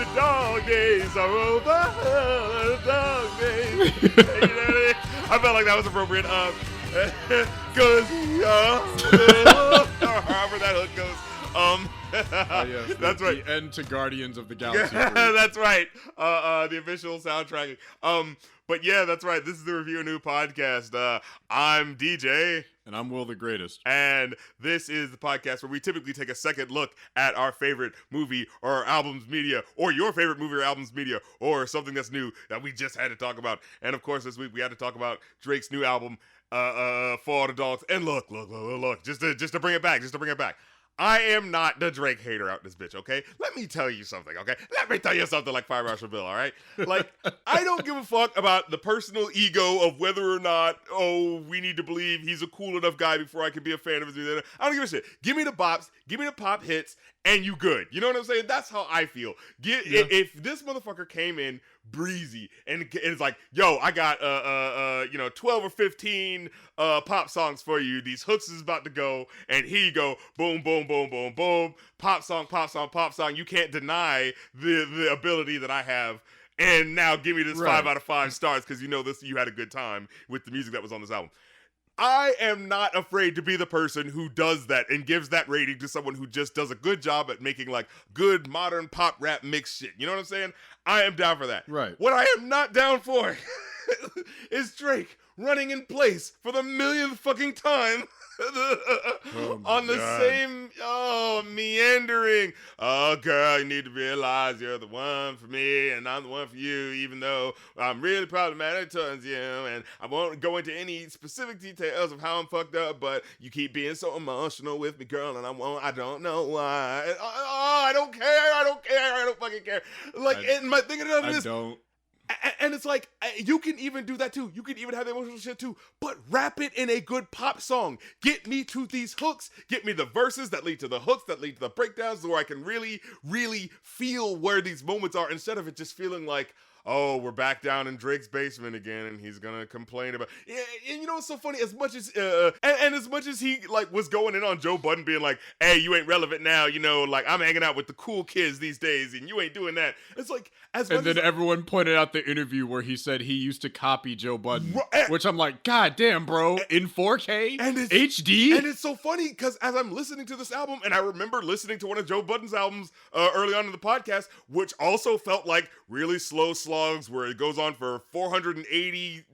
The dog days are over. The dog days. You know what I mean? I felt like that was appropriate. Cause however that hook goes. Yes, that's right. The end to Guardians of the Galaxy. That's right. The official soundtrack. But yeah, that's right. This is the Review Anew podcast. I'm DJ. And I'm Will the Greatest. And this is the podcast where we typically take a second look at our favorite movie or album's media, or your favorite movie or album's media, or something that's new that we just had to talk about. And of course, this week we had to talk about Drake's new album, For All the Dogs. And look, just to bring it back, I am not the Drake hater out this bitch, okay? Let me tell you something, okay? Let me tell you something like Fire Marshal Bill, all right? Like, I don't give a fuck about the personal ego of whether or not, we need to believe he's a cool enough guy before I can be a fan of his music. I don't give a shit. Give me the bops, give me the pop hits, and you good. You know what I'm saying? That's how I feel. If this motherfucker came in breezy and it's like, yo, I got 12 or 15 pop songs for you. These hooks is about to go, and here you go, boom, boom, boom, boom, boom, pop song. You can't deny the ability that I have. And now give me this 5 out of 5 stars because you had a good time with the music that was on this album. I am not afraid to be the person who does that and gives that rating to someone who just does a good job at making like good modern pop rap mix shit. You know what I'm saying? I am down for that. Right. What I am not down for is Drake running in place for the millionth fucking time on the same, meandering. Oh, girl, you need to realize you're the one for me and I'm the one for you, even though I'm really problematic towards you. And I won't go into any specific details of how I'm fucked up, but you keep being so emotional with me, girl, and I don't know why. I don't care. I don't fucking care. Like, and my thinking of it is, and it's like, you can even do that too. You can even have the emotional shit too, but wrap it in a good pop song. Get me to these hooks. Get me the verses that lead to the hooks, that lead to the breakdowns, where I can really, really feel where these moments are, instead of it just feeling like, oh, we're back down in Drake's basement again, and he's gonna complain about. Yeah, and you know what's so funny? As much as as much as he like was going in on Joe Budden, being like, "Hey, you ain't relevant now," like I'm hanging out with the cool kids these days, and you ain't doing that. It's like everyone pointed out the interview where he said he used to copy Joe Budden, which I'm like, God damn, bro, in 4K and HD. And it's so funny because as I'm listening to this album, and I remember listening to one of Joe Budden's albums early on in the podcast, which also felt like really slow slogs where it goes on for 480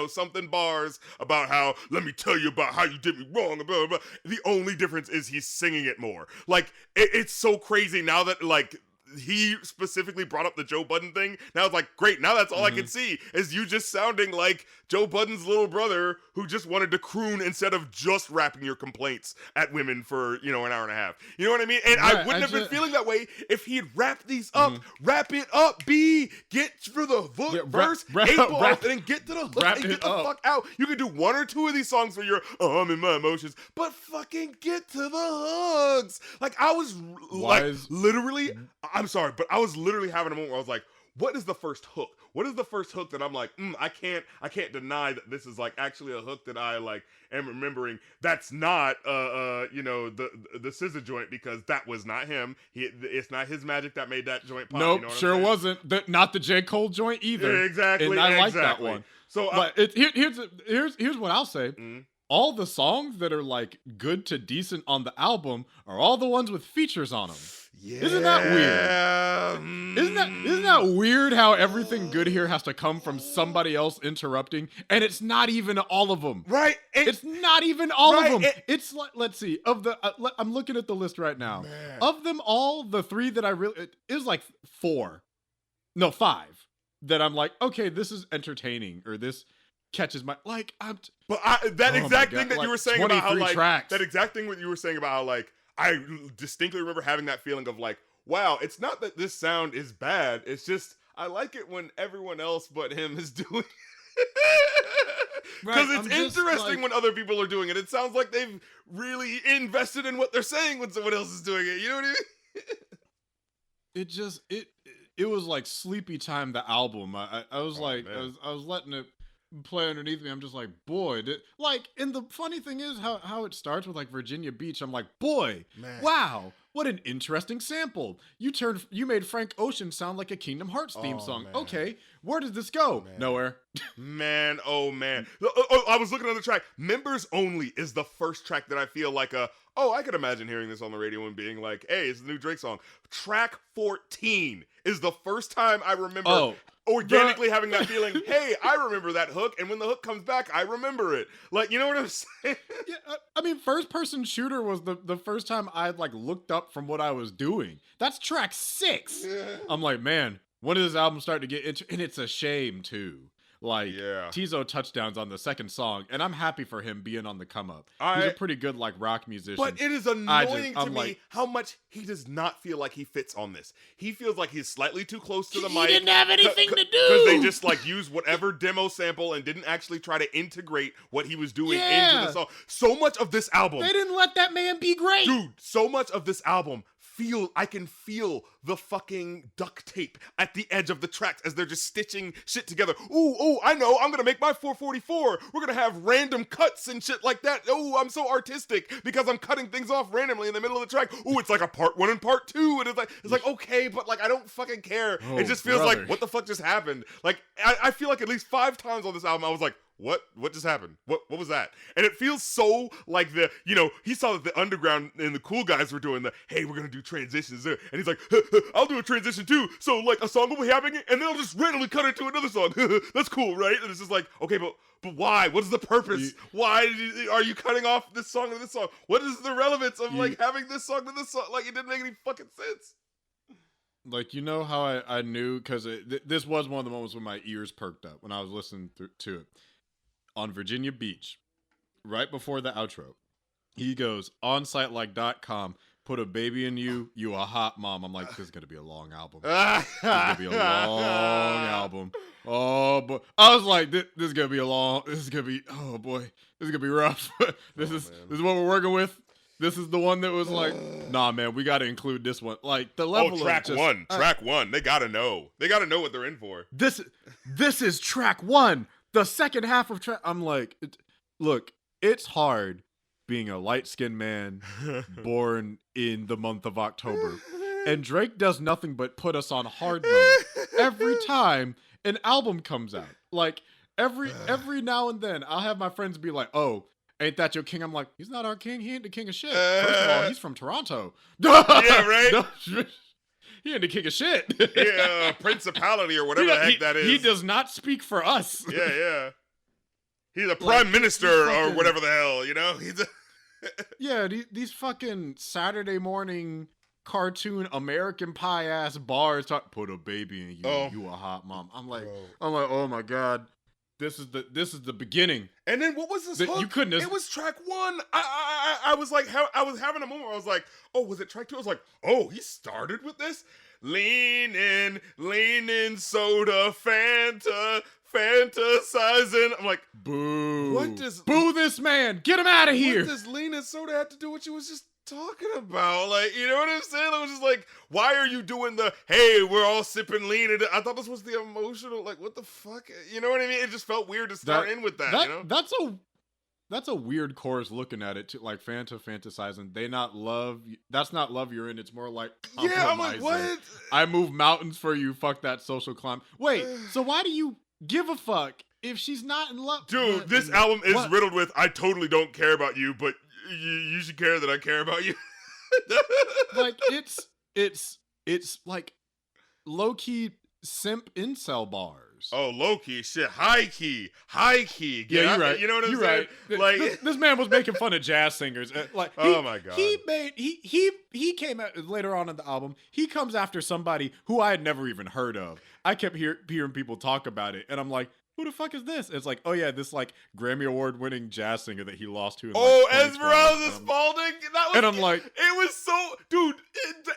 something bars about how, let me tell you about how you did me wrong, blah, blah, blah. The only difference is he's singing it more. Like, it's so crazy now that like he specifically brought up the Joe Budden thing. Now it's like, great, now that's all I can see is you just sounding like Joe Budden's little brother who just wanted to croon instead of just rapping your complaints at women for, an hour and a half. You know what I mean? And I wouldn't have been feeling that way if he'd wrapped these up. Wrap it up, B. Get through the verse, and then get to the hook and get the fuck out. You can do 1 or 2 of these songs where you're, I'm in my emotions, but fucking get to the hooks. Like, I was literally, I'm sorry, but I was literally having a moment where I was like, what is the first hook? What is the first hook that I'm like, I can't deny that this is like actually a hook that I like am remembering. That's not the SZA joint, because that was not him. It's not his magic that made that joint pop. Nope, wasn't. Not the J. Cole joint either. Yeah, exactly. And I like that one. So, but here's what I'll say. All the songs that are like good to decent on the album are all the ones with features on them. Yeah. Isn't that weird? Isn't that weird how everything good here has to come from somebody else interrupting, and it's not even all of them. Right. It's not even all of them. It's like, let's see, of the I'm looking at the list right now. Man. Of them all, the 3 that it was like 5 that I'm like, okay, this is entertaining, or this catches my that exact thing that you were saying about how like tracks. That exact thing what you were saying about how like I distinctly remember having that feeling of like, wow, it's not that this sound is bad, it's just I like it when everyone else but him is doing it. Because it's interesting when other people are doing it. It sounds like they've really invested in what they're saying when someone else is doing it. You know what I mean? It was like Sleepy Time, the album. I was I was letting it play underneath me. I'm just like, boy, and the funny thing is how it starts with like Virginia Beach. I'm like, boy, man. Wow, what an interesting sample. You made Frank Ocean sound like a Kingdom Hearts theme song. Man. Okay, where does this go? Nowhere. Man, oh man. I was looking at the track. Members Only is the first track that I feel like I could imagine hearing this on the radio and being like, hey, it's the new Drake song. Track 14 is the first time I remember organically having that feeling, hey, I remember that hook, and when the hook comes back, I remember it. Like, you know what I'm saying? Yeah, I mean, first person shooter was the first time I'd like looked up from what I was doing. That's track 6. Yeah. I'm like, man, when did this album start to get into? And it's a shame too. Like, Tizo touchdowns on the second song, and I'm happy for him being on the come up. He's a pretty good, like, rock musician. But it is annoying to me how much he does not feel like he fits on this. He feels like he's slightly too close to the mic. He didn't have anything to do. Because they just, like, used whatever demo sample and didn't actually try to integrate what he was doing into the song. So much of this album. They didn't let that man be great. Dude, so much of this album. I can feel the fucking duct tape at the edge of the tracks as they're just stitching shit together. Ooh, I know, I'm gonna make my 444. We're gonna have random cuts and shit like that. Oh, I'm so artistic because I'm cutting things off randomly in the middle of the track. Ooh, it's like a part 1 and part 2, and it's like okay, but like I don't fucking care. It just feels like what the fuck just happened. Like I feel like at least 5 times on this album I was like, what just happened? What was that? And it feels so like he saw that the underground and the cool guys were doing hey, we're gonna do transitions there. And he's like, I'll do a transition too. So like a song will be happening and then I'll just randomly cut into another song. That's cool, right? And it's just like, okay, but why? What is the purpose? Why are you cutting off this song to this song? What is the relevance of like having this song to this song? Like it didn't make any fucking sense. Like, you know how I knew, because this was one of the moments when my ears perked up when I was listening to it. On Virginia Beach, right before the outro, he goes, onsitelike.com, put a baby in you, you a hot mom. I'm like, this is going to be a long album. This is going to be a long album. Oh, boy. I was like, this is going to be oh, boy. This is going to be rough. This is what we're working with. This is the one that was like, nah, man, we got to include this one. Like, the level track of track one. They got to know. They got to know what they're in for. This is track 1. The second half of track, I'm like, look, it's hard being a light-skinned man born in the month of October. And Drake does nothing but put us on hard mode every time an album comes out. Like, every now and then, I'll have my friends be like, oh, ain't that your king? I'm like, he's not our king. He ain't the king of shit. First of all, he's from Toronto. Yeah, right? He ain't the king of shit. Yeah, principality or whatever the heck that is. He does not speak for us. Yeah. He's a prime minister or whatever the hell, you know? Yeah, these fucking Saturday morning cartoon American Pie ass bars talk, put a baby in you, you a hot mom. I'm like, oh my God. This is the beginning. And then what was this hook? You couldn't have... It was track 1. I was like, I was having a moment where I was like, oh, was it track 2? I was like, oh, he started with this? Lean in, soda, Fanta, fantasizing. I'm like, boo. Boo this man. Get him out of here. What does lean in soda have to do with what you was just talking about? Like, you know what I'm saying? I was just like, why are you doing hey, we're all sipping lean? I thought this was the emotional, like, what the fuck? You know what I mean? It just felt weird to start in with that, you know? That's a weird chorus looking at it too, like fantasizing. That's not love you're in. It's more like yeah. I'm like, what? I move mountains for you. Fuck that social climb. Wait, so why do you give a fuck if she's not in love? Dude, this album is riddled with I totally don't care about you, but you should care that I care about you. Like it's like low key simp incel bars. Oh, low key shit, high key. Yeah, you're right. You know what I'm saying? Right. Like this man was making fun of jazz singers. Oh my God. He came out later on in the album. He comes after somebody who I had never even heard of. I kept hearing people talk about it, and I'm like, who the fuck is this? It's like, oh yeah, this like Grammy Award winning jazz singer that he lost to. Esperanza Spalding. And I'm like, it was so, dude.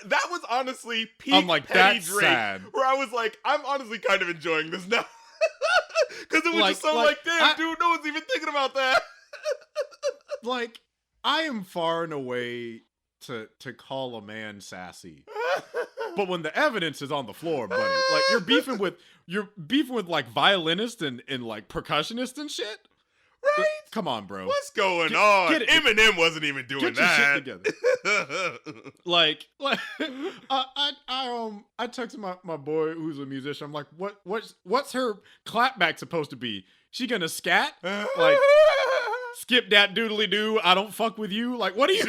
That was honestly peak. I'm like, Petty that's Drake, sad. Where I was like, I'm honestly kind of enjoying this now, because it was just so damn, dude. No one's even thinking about that. Like, I am far and away to call a man sassy. But when the evidence is on the floor, buddy, like you're beefing with like violinists and like percussionists and shit. Right? Come on, bro. What's going on? Get it. Eminem wasn't even doing Get your that. shit together. like I texted my boy who's a musician. I'm like, what's her clapback supposed to be? She gonna scat? Like, skip that doodly doo, I don't fuck with you. Like, what are you?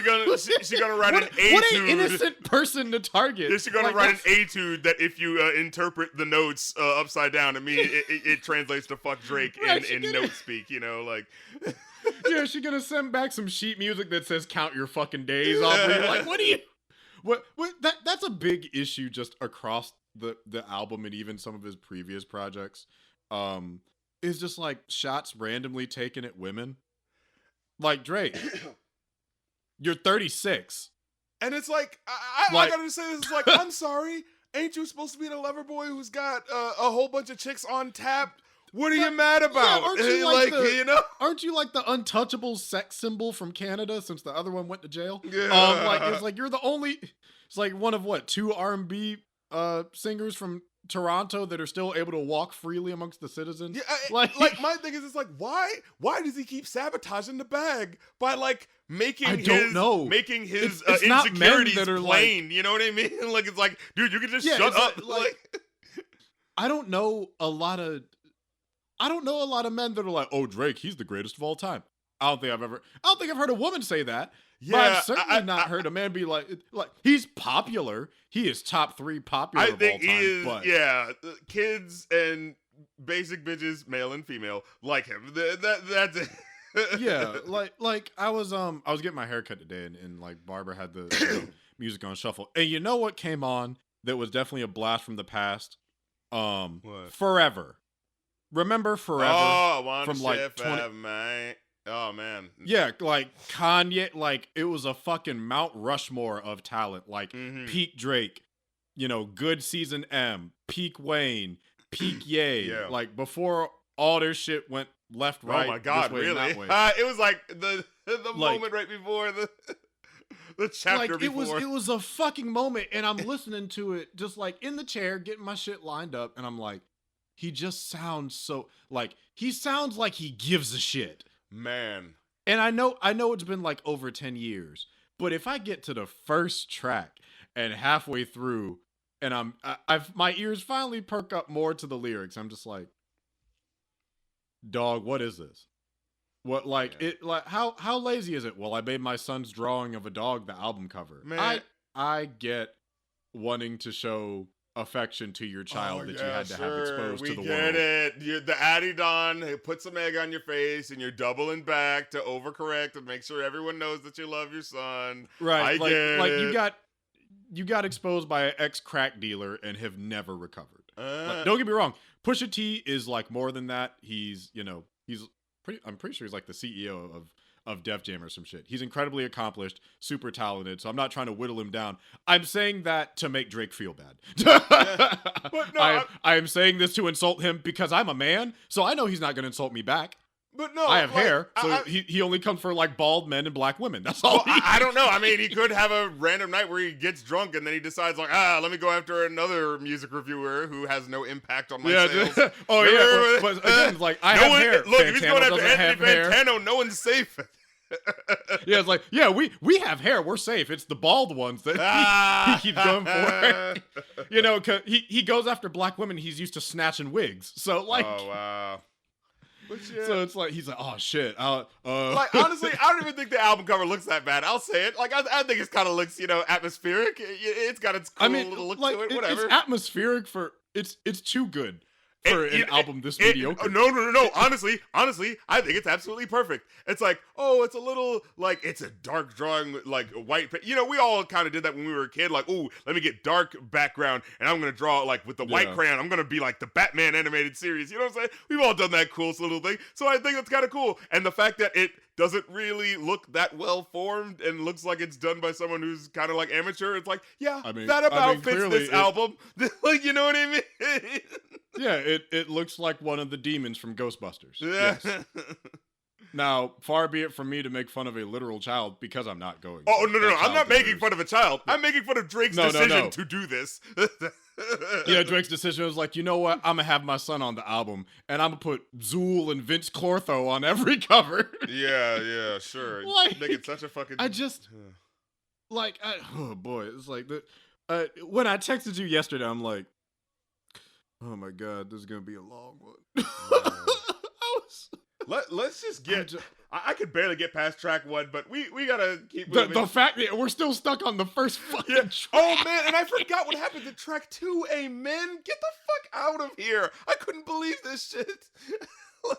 She gonna write an etude. What an innocent person to target. She's gonna write an etude that if you interpret the notes upside down, it translates to fuck Drake in note speak. You know, like. Yeah, she's gonna send back some sheet music that says "count your fucking days" off. Where you're like, what do you? What? That's a big issue just across the album and even some of his previous projects. Is just like shots randomly taken at women. Like, Drake, you're 36. And it's like, I gotta say this, is like, I'm sorry, ain't you supposed to be the lover boy who's got a whole bunch of chicks on tap? What are you mad about? Yeah, aren't you like you know? Aren't you like the untouchable sex symbol from Canada since the other one went to jail? Yeah. Like, it's like you're the only, it's like one of what, 2 R&B singers from Toronto that are still able to walk freely amongst the citizens. Yeah, like my thing is, it's like, why does he keep sabotaging the bag by like making his insecurities plain? Like, you know what I mean? Like, it's like, dude, you can just shut up. Like, I don't know a lot of men that are like, oh, Drake, he's the greatest of all time. I don't think I've heard a woman say that. Yeah, but I've certainly not heard a man be like he's popular. He is top 3 popular of all time. I think he is. But yeah, kids and basic bitches, male and female, like him. That's it. Yeah, like I was getting my hair cut today, and like Barbara had the music on shuffle, and you know what came on that was definitely a blast from the past. What? Forever. Remember Forever? Oh, I want from to like shift man. Oh man. Yeah, like Kanye, like it was a fucking Mount Rushmore of talent. Like peak Drake, you know, good season M, peak Wayne, peak Ye. Yeah. Like before all their shit went left, right. Oh my god, this way, really? and that way. It was like the moment right before the chapter like, before. It was a fucking moment, and I'm listening to it just like in the chair, getting my shit lined up, and I'm like, he just sounds so like he sounds like he gives a shit. Man. And I know it's been like over 10 years, but if I get to the first track and halfway through and my ears finally perk up more to the lyrics, I'm just like, dog, what is this? What, like, it, like, how lazy is it? Well, I made my son's drawing of a dog the album cover. Man. I get wanting to show affection to your child that you had to have exposed to the world. We get it. You're the Addy Don, put some egg on your face, and you're doubling back to overcorrect and make sure everyone knows that you love your son. Right. I get it. You got exposed by an ex-crack dealer and have never recovered. Like, don't get me wrong. Pusha T is like more than that. I'm pretty sure he's like the CEO of Def Jam or some shit. He's incredibly accomplished, super talented, so I'm not trying to whittle him down. I'm saying that to make Drake feel bad. But no, I am saying this to insult him because I'm a man, so I know he's not going to insult me back. But no, I have hair, so he only comes for like bald men and black women. That's all. Well, I don't know. I mean, he could have a random night where he gets drunk and then he decides like, let me go after another music reviewer who has no impact on my sales. Oh yeah, but again, like I have hair. Look, if he's going after Anthony Fantano, no one's safe. Yeah, it's like, yeah, we have hair, we're safe. It's the bald ones that he keeps going for. You know, cause he goes after black women. He's used to snatching wigs, so like, oh wow. Yeah. So it's like he's like, oh shit. Like honestly, I don't even think the album cover looks that bad. I'll say it. Like I think it kind of looks, you know, atmospheric. It's got its cool little look to it. Whatever. It's atmospheric for it's too good for an album this mediocre. No. Honestly, I think it's absolutely perfect. It's like, oh, it's a little like it's a dark drawing, like white. You know, we all kind of did that when we were a kid. Like, ooh, let me get dark background, and I'm gonna draw like with the white crayon. I'm gonna be like the Batman animated series. You know what I'm saying? We've all done that cool little thing. So I think that's kind of cool. And the fact that it doesn't really look that well formed and looks like it's done by someone who's kind of like amateur. It's like, yeah, that about fits this album. Like, you know what I mean? Yeah, it looks like one of the demons from Ghostbusters. Yeah. Yes. Now, far be it from me to make fun of a literal child, because I'm not going. Oh, no. I'm not making fun of a child. I'm making fun of Drake's decision to do this. Yeah, Drake's decision was like, you know what? I'm going to have my son on the album, and I'm going to put Zool and Vince Clortho on every cover. Yeah, sure. Like, Making such a fucking... I just... oh boy, it's like... when I texted you yesterday, I'm like, oh my God, this is going to be a long one. Let's just get... I could barely get past track 1, but we gotta keep moving. The fact that we're still stuck on the first fucking track. Oh man, and I forgot what happened to track 2, Amen. Get the fuck out of here. I couldn't believe this shit.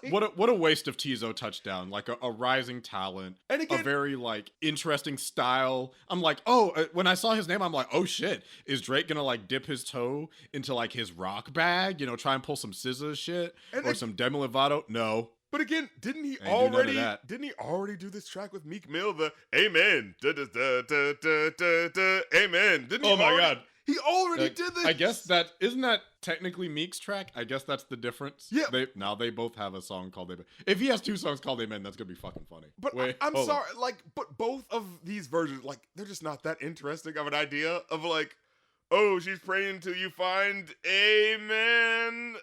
What a waste of Tizo touchdown. Like a rising talent. And again, a very like interesting style. I'm like, when I saw his name, I'm like, oh shit. Is Drake gonna like dip his toe into like his rock bag? Try and pull some SZA shit or some Demi Lovato? No. But again, didn't he already do this track with Meek Mill? The Amen, Amen. Didn't he? Oh my God, he already did this. I guess isn't that technically Meek's track? I guess that's the difference. Yeah. They both have a song called Amen. If he has 2 songs called Amen, that's gonna be fucking funny. But I'm sorry, but both of these versions, they're just not that interesting of an idea of oh, she's praying till you find Amen.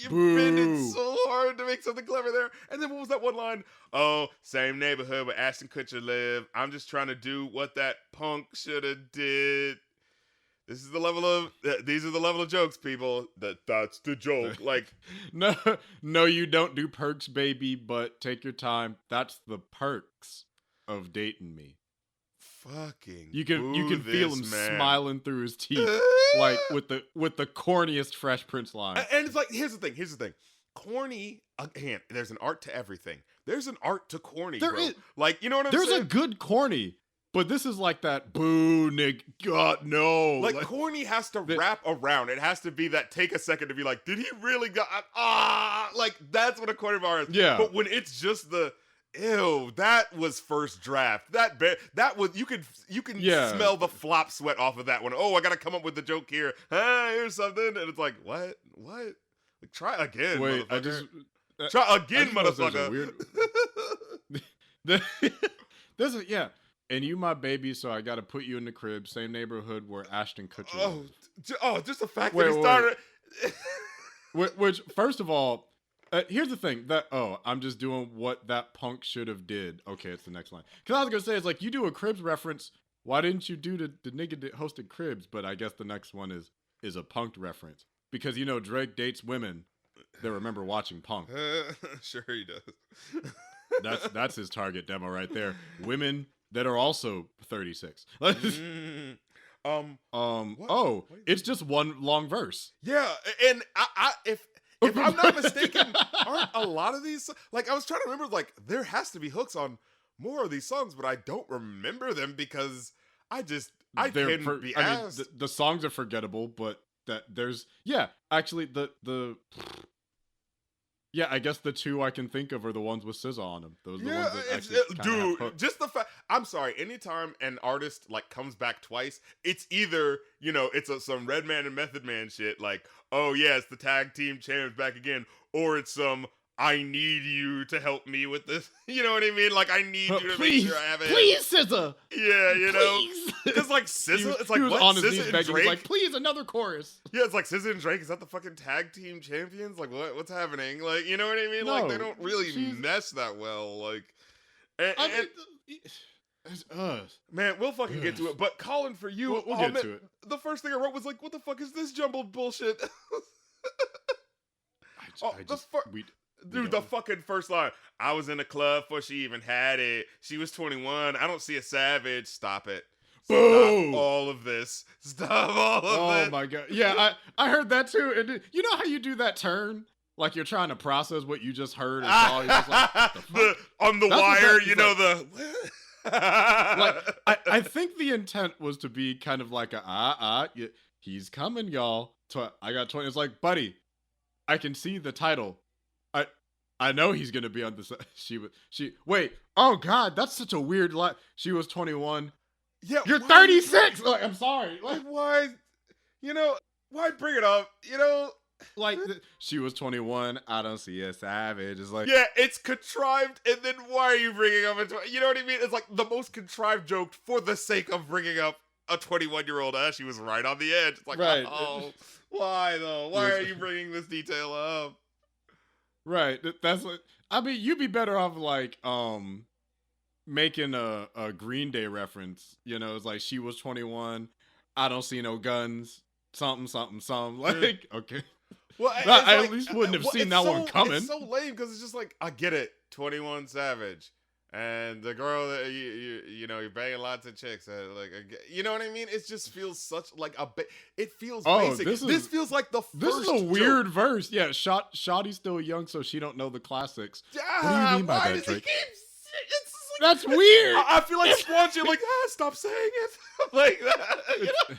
You bend it so hard to make something clever there. And then what was that one line? Oh, same neighborhood where Ashton Kutcher lived. I'm just trying to do what that punk should have did. These are the level of jokes, people. That's the joke. No, you don't do perks, baby, but take your time. That's the perks of dating me. Fucking you can feel him smiling through his teeth, like with the corniest Fresh Prince line. And it's like, here's the thing. Corny, again, there's an art to everything. There's an art to corny, there bro. Is. You know what I'm saying? saying? There's a good corny, but this is like that boo, nigga, God, no. Corny has to wrap around. It has to be that take a second to be like, did he really got, that's what a corny bar is. Yeah. But when it's just ew, that was first draft. That was you can smell the flop sweat off of that one. Oh, I gotta come up with the joke here. Here's something, and it's like what? Try again. Wait, try again, motherfucker. And you my baby, so I gotta put you in the crib. Same neighborhood where Ashton Kutcher. Just the fact that he started. Which, first of all. Here's the thing I'm just doing what that punk should have did. Okay, it's the next line. Because I was gonna say, it's like, you do a Cribs reference. Why didn't you do the nigga that hosted Cribs? But I guess the next one is a punk reference, because Drake dates women that remember watching Punk. Sure he does. That's his target demo right there. Women that are also 36. It's just one long verse. Yeah, and if I'm not mistaken, aren't a lot of these, I was trying to remember, there has to be hooks on more of these songs, but I don't remember them because I couldn't be asked. I mean, the songs are forgettable, but I guess the 2 I can think of are the ones with SZA on them. Those are the ones that actually have hooks. Just the fact, I'm sorry, anytime an artist comes back twice, it's either, it's some Redman and Method Man shit, oh yeah, it's the tag team champs back again, or it's some I need you to help me with this. You know what I mean? I need you to make sure I have it. Please, SZA. Yeah, Because SZA, it's he was what? On his SZA knees and begging, Drake? Please, another chorus. Yeah, it's SZA and Drake. Is that the fucking tag team champions? What's happening? You know what I mean? No, they don't really mesh that well. Man, we'll fucking get to it. But Colin, for you, we'll get to it. The first thing I wrote was what the fuck is this jumbled bullshit? Dude, the fucking first line. I was in the club before she even had it. She was 21. I don't see a savage. Stop it. Boom. Stop all of this. Stop all of it. Oh my God. Yeah, I heard that too. And you know how you do that turn? You're trying to process what you just heard and saw. You're just on the wire, I think the intent was to be kind of he's coming, y'all. I got 20. It's like, buddy, I can see the title. I know he's gonna be on this. Wait. Oh God, that's such a weird line. She was 21. Yeah, you're 36. I'm sorry. Why? Why bring it up? Like she was 21. I don't see a savage. It's like, yeah, it's contrived, and then why are you bringing up you know what I mean? It's like the most contrived joke for the sake of bringing up a 21-year-old as she was right on the edge. It's like, right. oh, why though? Why are you bringing this detail up? Right. That's what I mean. You'd be better off like making a Green Day reference. You know, it's like she was 21. I don't see no guns. Something, something, something. Like, okay. Well, I at least wouldn't have seen that one coming. It's so lame because it's just like, I get it, 21 Savage, and the girl that you know, you're banging lots of chicks, like, you know what I mean? It just feels such like it feels basic. This feels like the first. This is a weird verse. Yeah, Shotty's still young, so she don't know the classics. What do you mean by that, Drake? That's weird. I feel like Squanchy, like, stop saying it, like that. You know?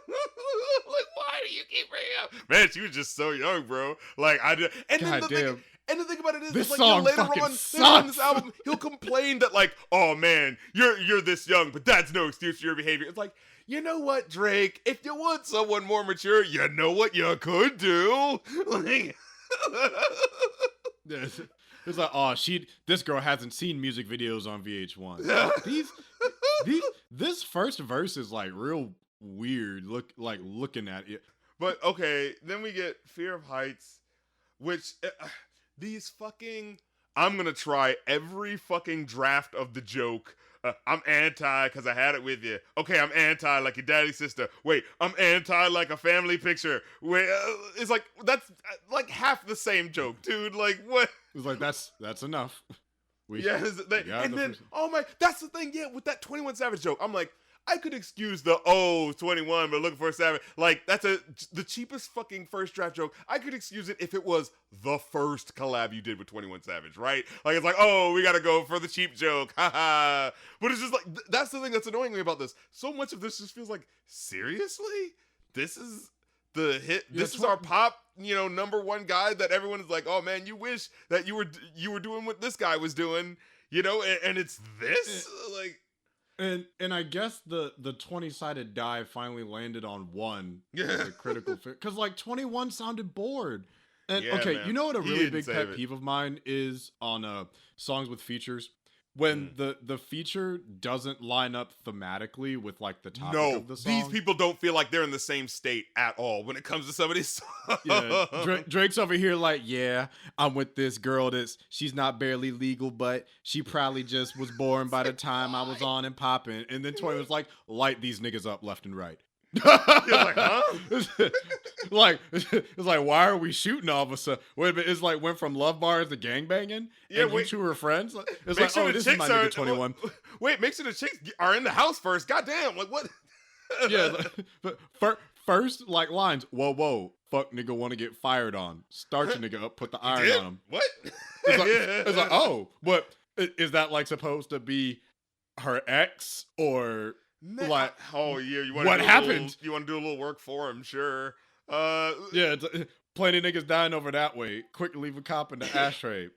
Like, why do you keep bringing up? Man, she was just so young, bro. Like, and the thing about it is, this like, song later on this album, he'll complain that, like, oh man, you're this young, but that's no excuse for your behavior. It's like, you know what, Drake? If you want someone more mature, you know what you could do. Like, it's like, oh, this girl hasn't seen music videos on VH1. This first verse is like real weird. Looking at it. But okay, then we get Fear of Heights, which these fucking. I'm gonna try every fucking draft of the joke. I'm anti because I had it with you. Okay, I'm anti like your daddy's sister. Wait, I'm anti like a family picture. Wait, it's like that's like half the same joke, dude. Like what? It's like that's enough. And then oh my, that's the thing. Yeah, with that 21 Savage joke, I'm like, I could excuse the 21 but looking for a savage. Like that's the cheapest fucking first draft joke. I could excuse it if it was the first collab you did with 21 Savage, right? Like it's like, oh, we gotta go for the cheap joke, haha. But it's just like that's the thing that's annoying me about this. So much of this just feels like, seriously, this is the hit. This is our pop, number one guy that everyone is like, oh man, you wish that you were doing what this guy was doing, and it's this like. And I guess the 20-sided die finally landed on one as a critical fit. Because, like, 21 sounded bored. And, okay, man. You know what a really big pet peeve of mine is on songs with features? When the feature doesn't line up thematically with, like, the topic of the song. These people don't feel like they're in the same state at all when it comes to some of these songs. Yeah, Drake's over here like, yeah, I'm with this girl she's not barely legal, but she probably just was born by the time I was on and popping. And then 20 was like, light these niggas up left and right. You're like, huh? It's like, why are we shooting all of a sudden? Wait a minute, it's like went from love bars to gangbanging. Yeah, and you two were friends. It's like, oh, this is my nigga 21. Wait, make sure the chicks are in the house first. Goddamn, like what? Yeah, but first like lines. Whoa, fuck nigga, want to get fired on? Start your nigga up, put the iron on him. What? It's like, oh, but is that like supposed to be her ex or? Like, oh yeah, what happened? You want to do a little work for him, sure. Yeah, plenty of niggas dying over that way. Quick, leave a cop in the ashtray,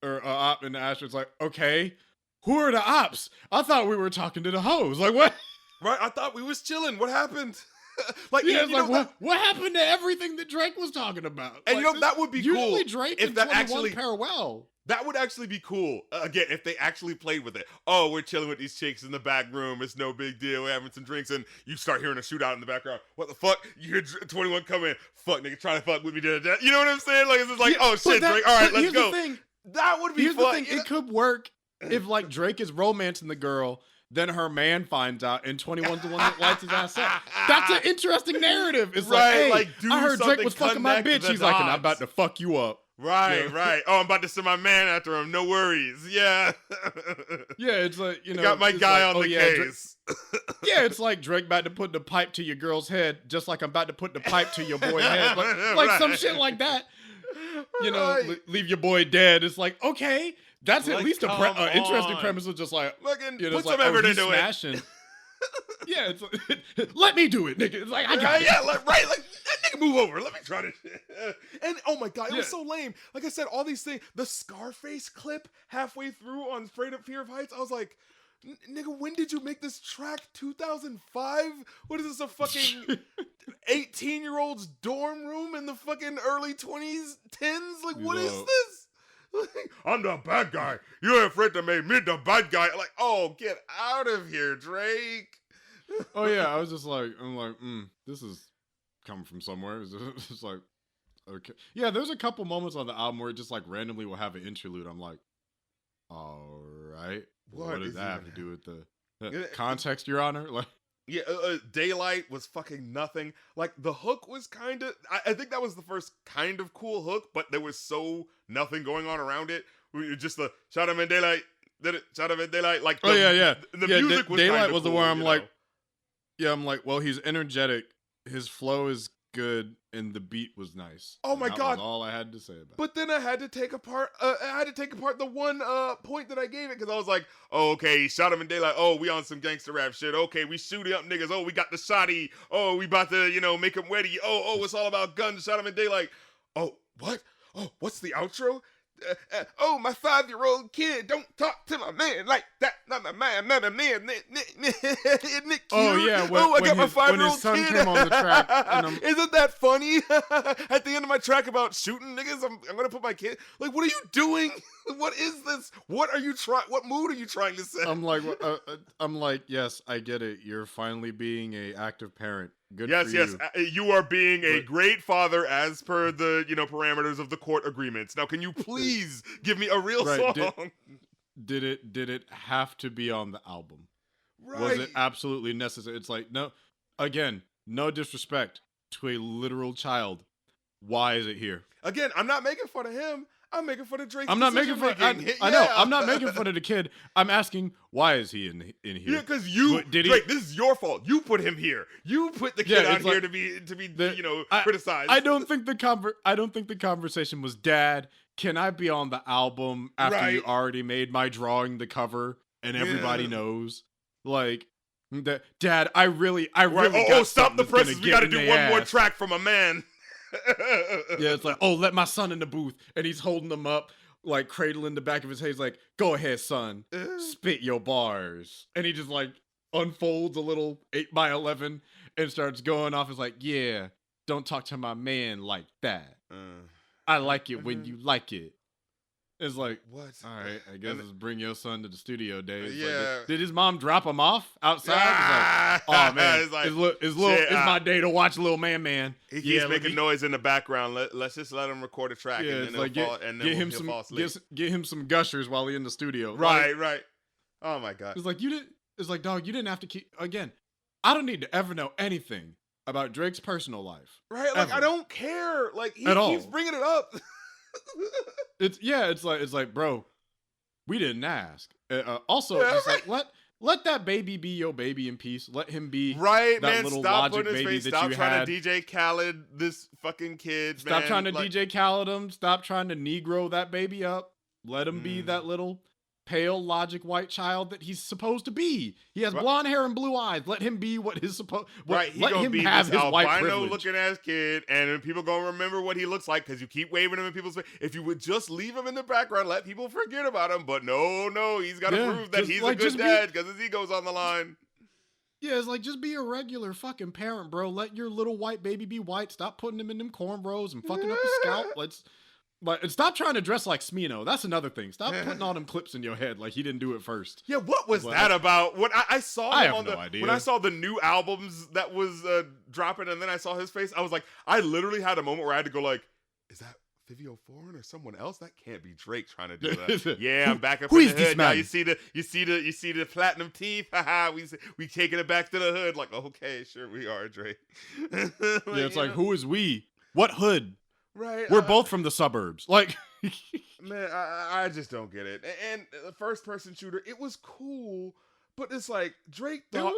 or a op in the ashtray. It's like, okay, who are the ops? I thought we were talking to the hoes. Like what? Right, I thought we was chilling. What happened? Like, yeah, it's like what happened to everything that Drake was talking about? And like, that would be usually cool Drake if that actually pair well. That would actually be cool. Again, if they actually played with it. Oh, we're chilling with these chicks in the back room. It's no big deal. We're having some drinks, and you start hearing a shootout in the background. What the fuck? You hear 21 come in. Fuck, nigga, trying to fuck with me. You know what I'm saying? Like, it's just like, oh, shit, Drake. All right, let's go. That would be fun. The thing. It could work if, like, Drake is romancing the girl, then her man finds out, and 21's the one that lights his ass up. That's an interesting narrative. It's right, like, hey, I heard Drake was fucking my bitch. He's like, and I'm about to fuck you up. Right, right. Oh, I'm about to send my man after him. No worries. Yeah. Yeah, it's like, got my guy on the case. Yeah, it's like Drake about to put the pipe to your girl's head, just like I'm about to put the pipe to your boy's head. Like some shit like that. Leave your boy dead. It's like, okay, that's at least an interesting premise of just like, put some effort into it. Yeah, it's like, let me do it, nigga. It's like, I got it. Yeah, like that nigga move over. Let me try this shit. And oh my god, it was so lame. Like I said, all these things, the Scarface clip halfway through on Straight Up Fear of Heights, I was like, nigga, when did you make this track? 2005? What is this, a fucking 18-year-old's dorm room in the fucking early 20s, 10s. Like, what is Yo. this? Like, I'm the bad guy. You're afraid to make me the bad guy. Like, oh, get out of here, Drake. Oh yeah, I was just like, this is coming from somewhere. It's just like, okay, yeah. There's a couple moments on the album where it just like randomly will have an interlude. I'm like, all right, what does that have to do with the context, Your Honor? Like, yeah, Daylight was fucking nothing. Like, the hook was kind of, I think that was the first kind of cool hook, but there was so nothing going on around it. Just the shot him in daylight, did it, shot him in daylight. Like, oh yeah. The music was Daylight kind of was the cool, one I'm you like, know? yeah, I'm like, well, he's energetic, his flow is good, and the beat was nice. Oh my that God. was all I had to say about it. But then I had to take apart the one point that I gave it, because I was like, oh, okay, he shot him in daylight. Oh, we on some gangster rap shit. Okay, we shooting up niggas. Oh, we got the shotty. Oh, we about to, make him wetty. Oh, it's all about guns. Shot him in daylight. Oh, what? Oh, what's the outro? Oh, my 5-year-old kid, don't talk to my man like that. Not my man, not a man. Isn't it cute? Oh yeah, I got my 5-year-old when his son kid. came on the track. And Isn't that funny? At the end of my track about shooting niggas, I'm gonna put my kid. Like, what are you doing? What is this? What are you trying? What mood are you trying to set? I'm like, yes, I get it. You're finally being a active parent. Good yes, for yes. you. You are being a great father as per the parameters of the court agreements. Now, can you please give me a real song? Did it have to be on the album? Right. Was it absolutely necessary? It's like, no. Again, no disrespect to a literal child. Why is it here? Again, I'm not making fun of him. I'm making fun of Drake's I'm not making fun. I know. I'm not making fun of the kid. I'm asking, why is he in here? Yeah, because Drake, this is your fault. You put him here. You put the kid out here to be criticized. I don't think the conversation was, Dad, can I be on the album after you already made my drawing the cover and everybody knows? Like, Dad, I really got stop the presses. We got to do one more track from a man. Yeah, it's like, oh, let my son in the booth, and he's holding him up, like cradling the back of his head. He's like, go ahead, son, spit your bars, and he just like unfolds a little 8x11 and starts going off. It's like, yeah, don't talk to my man like that. I like it when you like it. It's like, what? All right, I guess it's bring your son to the studio days. Yeah. Like, did his mom drop him off outside? It's like, oh man, it's my day to watch Little Man. He keeps making noise in the background. Let's just let him record a track, yeah, and then he'll fall asleep. Get him some gushers while he's in the studio. Right. Oh my God. It's like dog, you didn't have to keep. Again, I don't need to ever know anything about Drake's personal life. Right. Like, ever. I don't care. Like, he At all. keeps bringing it up. It's like, bro, we didn't ask. Just like let that baby be your baby in peace. Let him be right, that man. little Stop Logic putting his baby face. that Stop you trying had. to DJ Khaled this fucking kid. Stop man. trying to DJ Khaled him. Stop trying to Negro that baby up. Let him be that little pale Logic white child that he's supposed to be. He has blonde hair and blue eyes. Let him be what his supposed. Right, he let gonna him be have this his white albino privilege. looking ass kid, and people gonna remember what he looks like because you keep waving him in people's face. If you would just leave him in the background, let people forget about him. But no, he's got to prove that he's a good dad because his ego's on the line. Yeah, it's like, just be a regular fucking parent, bro. Let your little white baby be white. Stop putting him in them cornrows and fucking up his scalp. And stop trying to dress like Smino. That's another thing. Stop putting all them clips in your head like he didn't do it first. Yeah, what was that about? When I saw him on idea. When I saw the new albums that was dropping, and then I saw his face, I was like, I literally had a moment where I had to go like, is that Vivio Foreign or someone else? That can't be Drake trying to do that. Yeah, I'm back up in the hood now. You see the platinum teeth. Haha, we taking it back to the hood. Like, okay, sure we are, Drake. It's like, who is we? What hood? Right, we're both from the suburbs. Like, man, I just don't get it. And the first person shooter, it was cool, but it's like Drake thought.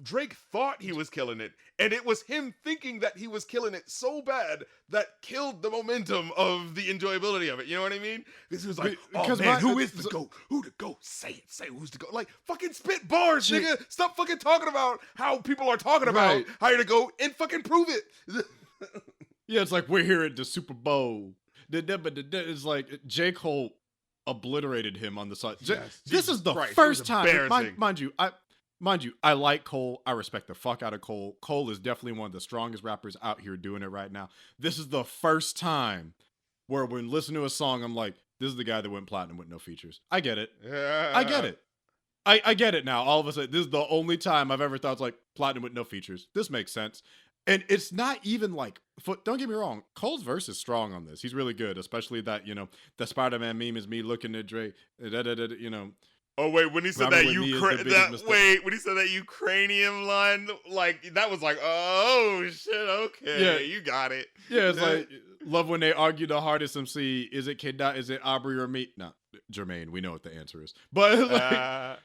Drake thought he was killing it, and it was him thinking that he was killing it so bad that killed the momentum of the enjoyability of it. You know what I mean? Because he was like, "Oh man, who is the GOAT? Who the GOAT? Say it. Say who's the GOAT? Like, fucking spit bars, nigga. Stop fucking talking about how people are talking about how you're the GOAT and fucking prove it." Yeah, it's like, we're here at the Super Bowl. It's like J. Cole obliterated him on the side. Yes, this is the first time, mind you, mind you, I like Cole. I respect the fuck out of Cole. Cole is definitely one of the strongest rappers out here doing it right now. This is the first time where when listening to a song, I'm like, this is the guy that went platinum with no features. I get it. I get it. I get it now. All of a sudden, this is the only time I've ever thought it's like platinum with no features. This makes sense. And it's not even like, don't get me wrong, Cole's verse is strong on this. He's really good, especially that, the Spider-Man meme is me looking at Drake, Oh wait, when he said that when he said that Ukrainian line, like that was like, oh shit, okay, yeah, you got it. Yeah, it's like love when they argue the hardest MC. Is it Kid Dot? Is it Aubrey or me? No, Jermaine. We know what the answer is. But like,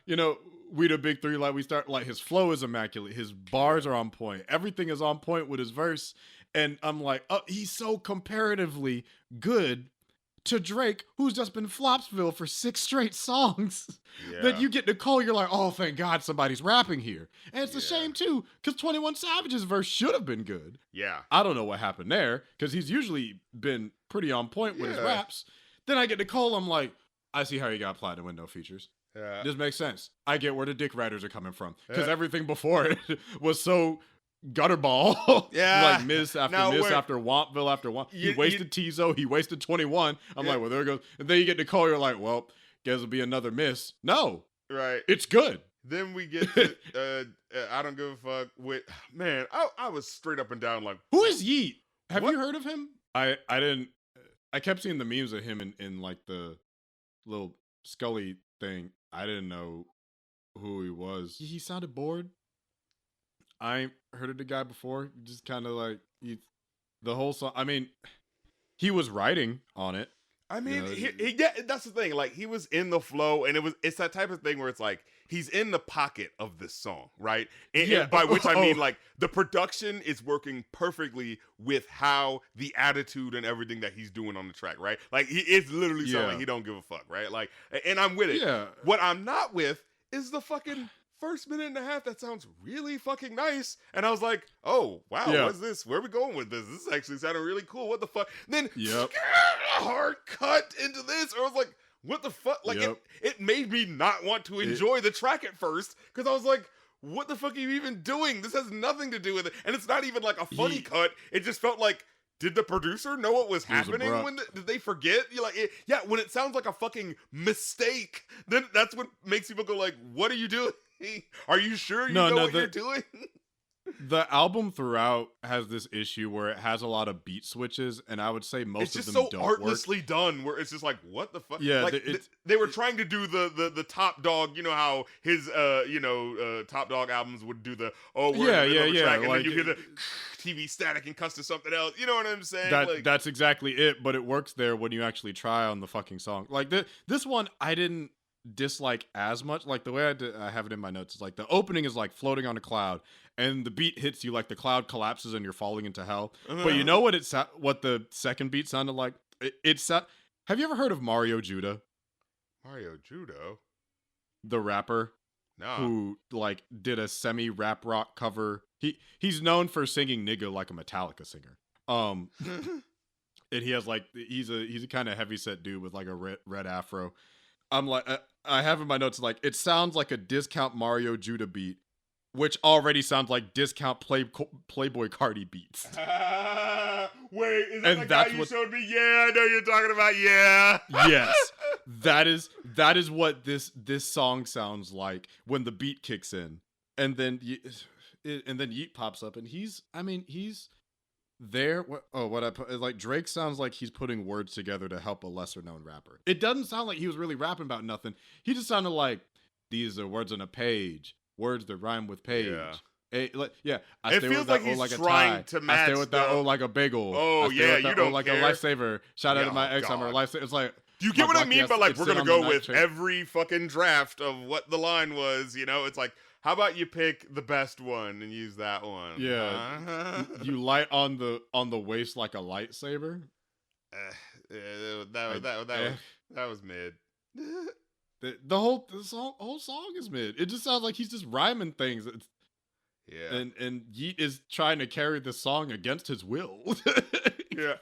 we the big three. Like we start, like his flow is immaculate. His bars are on point. Everything is on point with his verse. And I'm like, oh, he's so comparatively good to Drake, who's just been Flopsville for 6 straight songs. Yeah. That you get to Cole, you're like, oh, thank God somebody's rapping here. And it's a shame, too, because 21 Savage's verse should have been good. Yeah. I don't know what happened there, because he's usually been pretty on point with his raps. Then I get to Cole, I'm like, I see how you got platinum with no features. Yeah. This makes sense. I get where the dick riders are coming from, because everything before it was so gutterball. Yeah. Like miss after after Wompville after Womp. He wasted Tizo. He wasted 21. I'm like, well, there it goes. And then you get to Cole, you're like, well, guess it'll be another miss. No. Right. It's good. Then we get to, I don't give a fuck with, man, I was straight up and down like, who is Yeet? Have you heard of him? I didn't, I kept seeing the memes of him in like the little Scully thing. I didn't know who he was. He sounded bored. I ain't heard of the guy before. Just kind of like the whole song. I mean, he was writing on it. I mean, that's the thing. Like he was in the flow, and it's that type of thing where it's like he's in the pocket of this song, right? And by which I mean like the production is working perfectly with how the attitude and everything that he's doing on the track, right? Like it's literally something like he don't give a fuck, right? Like, and I'm with it. Yeah. What I'm not with is the fucking first minute and a half that sounds really fucking nice, and I was like, oh wow, what's this? Where are we going with this? This is actually sounding really cool. What the fuck? And then a hard cut into this, or I was like, what the fuck? Like it made me not want to enjoy the track at first, because I was like, what the fuck are you even doing? This has nothing to do with it, and it's not even like a funny cut. It just felt like, did the producer know what was happening? Did they forget? You're like, when it sounds like a fucking mistake, then that's what makes people go like, what are you doing? Are you sure you know what you're doing? The album throughout has this issue where it has a lot of beat switches, and I would say most of them don't work. It's just so artlessly done, where it's just like, what the fuck? Yeah, like, they were trying to do the Top Dog. You know how his Top Dog albums would do the track, and then you hear the TV static and cuss to something else. You know what I'm saying? That's exactly it. But it works there when you actually try on the fucking song. Like this one, I didn't dislike as much. Like the way I have it in my notes is like the opening is like floating on a cloud, and the beat hits you like the cloud collapses and you're falling into hell. But you know what what the second beat sounded like? Have you ever heard of Mario Judah? Mario Judah, the rapper, who like did a semi rap rock cover. He's known for singing "nigga" like a Metallica singer. And he has like he's a kind of heavyset dude with like a red afro. I'm like, I have in my notes like, it sounds like a discount Mario Judah beat, which already sounds like discount Playboy Cardi beats. Wait, is that the guy you showed me? Yeah, I know you're talking about. Yeah. Yes, that is what this song sounds like when the beat kicks in, and then Yeet pops up, and he's there. What I put is like Drake sounds like he's putting words together to help a lesser known rapper. It doesn't sound like he was really rapping about nothing. He just sounded like, these are words on a page, words that rhyme with page. I it feels like he's trying to match. I stay with that like a bagel. Oh yeah, you don't like care. A lifesaver. Shout out to my ex. I'm a lifesaver. It's like, do you get what I mean? But like, we're gonna go with every fucking draft of what the line was. You know, it's like, how about you pick the best one and use that one? Yeah. You light on the waist like a lightsaber. That was mid. The whole song is mid. It just sounds like he's just rhyming things. And Yeet is trying to carry the song against his will.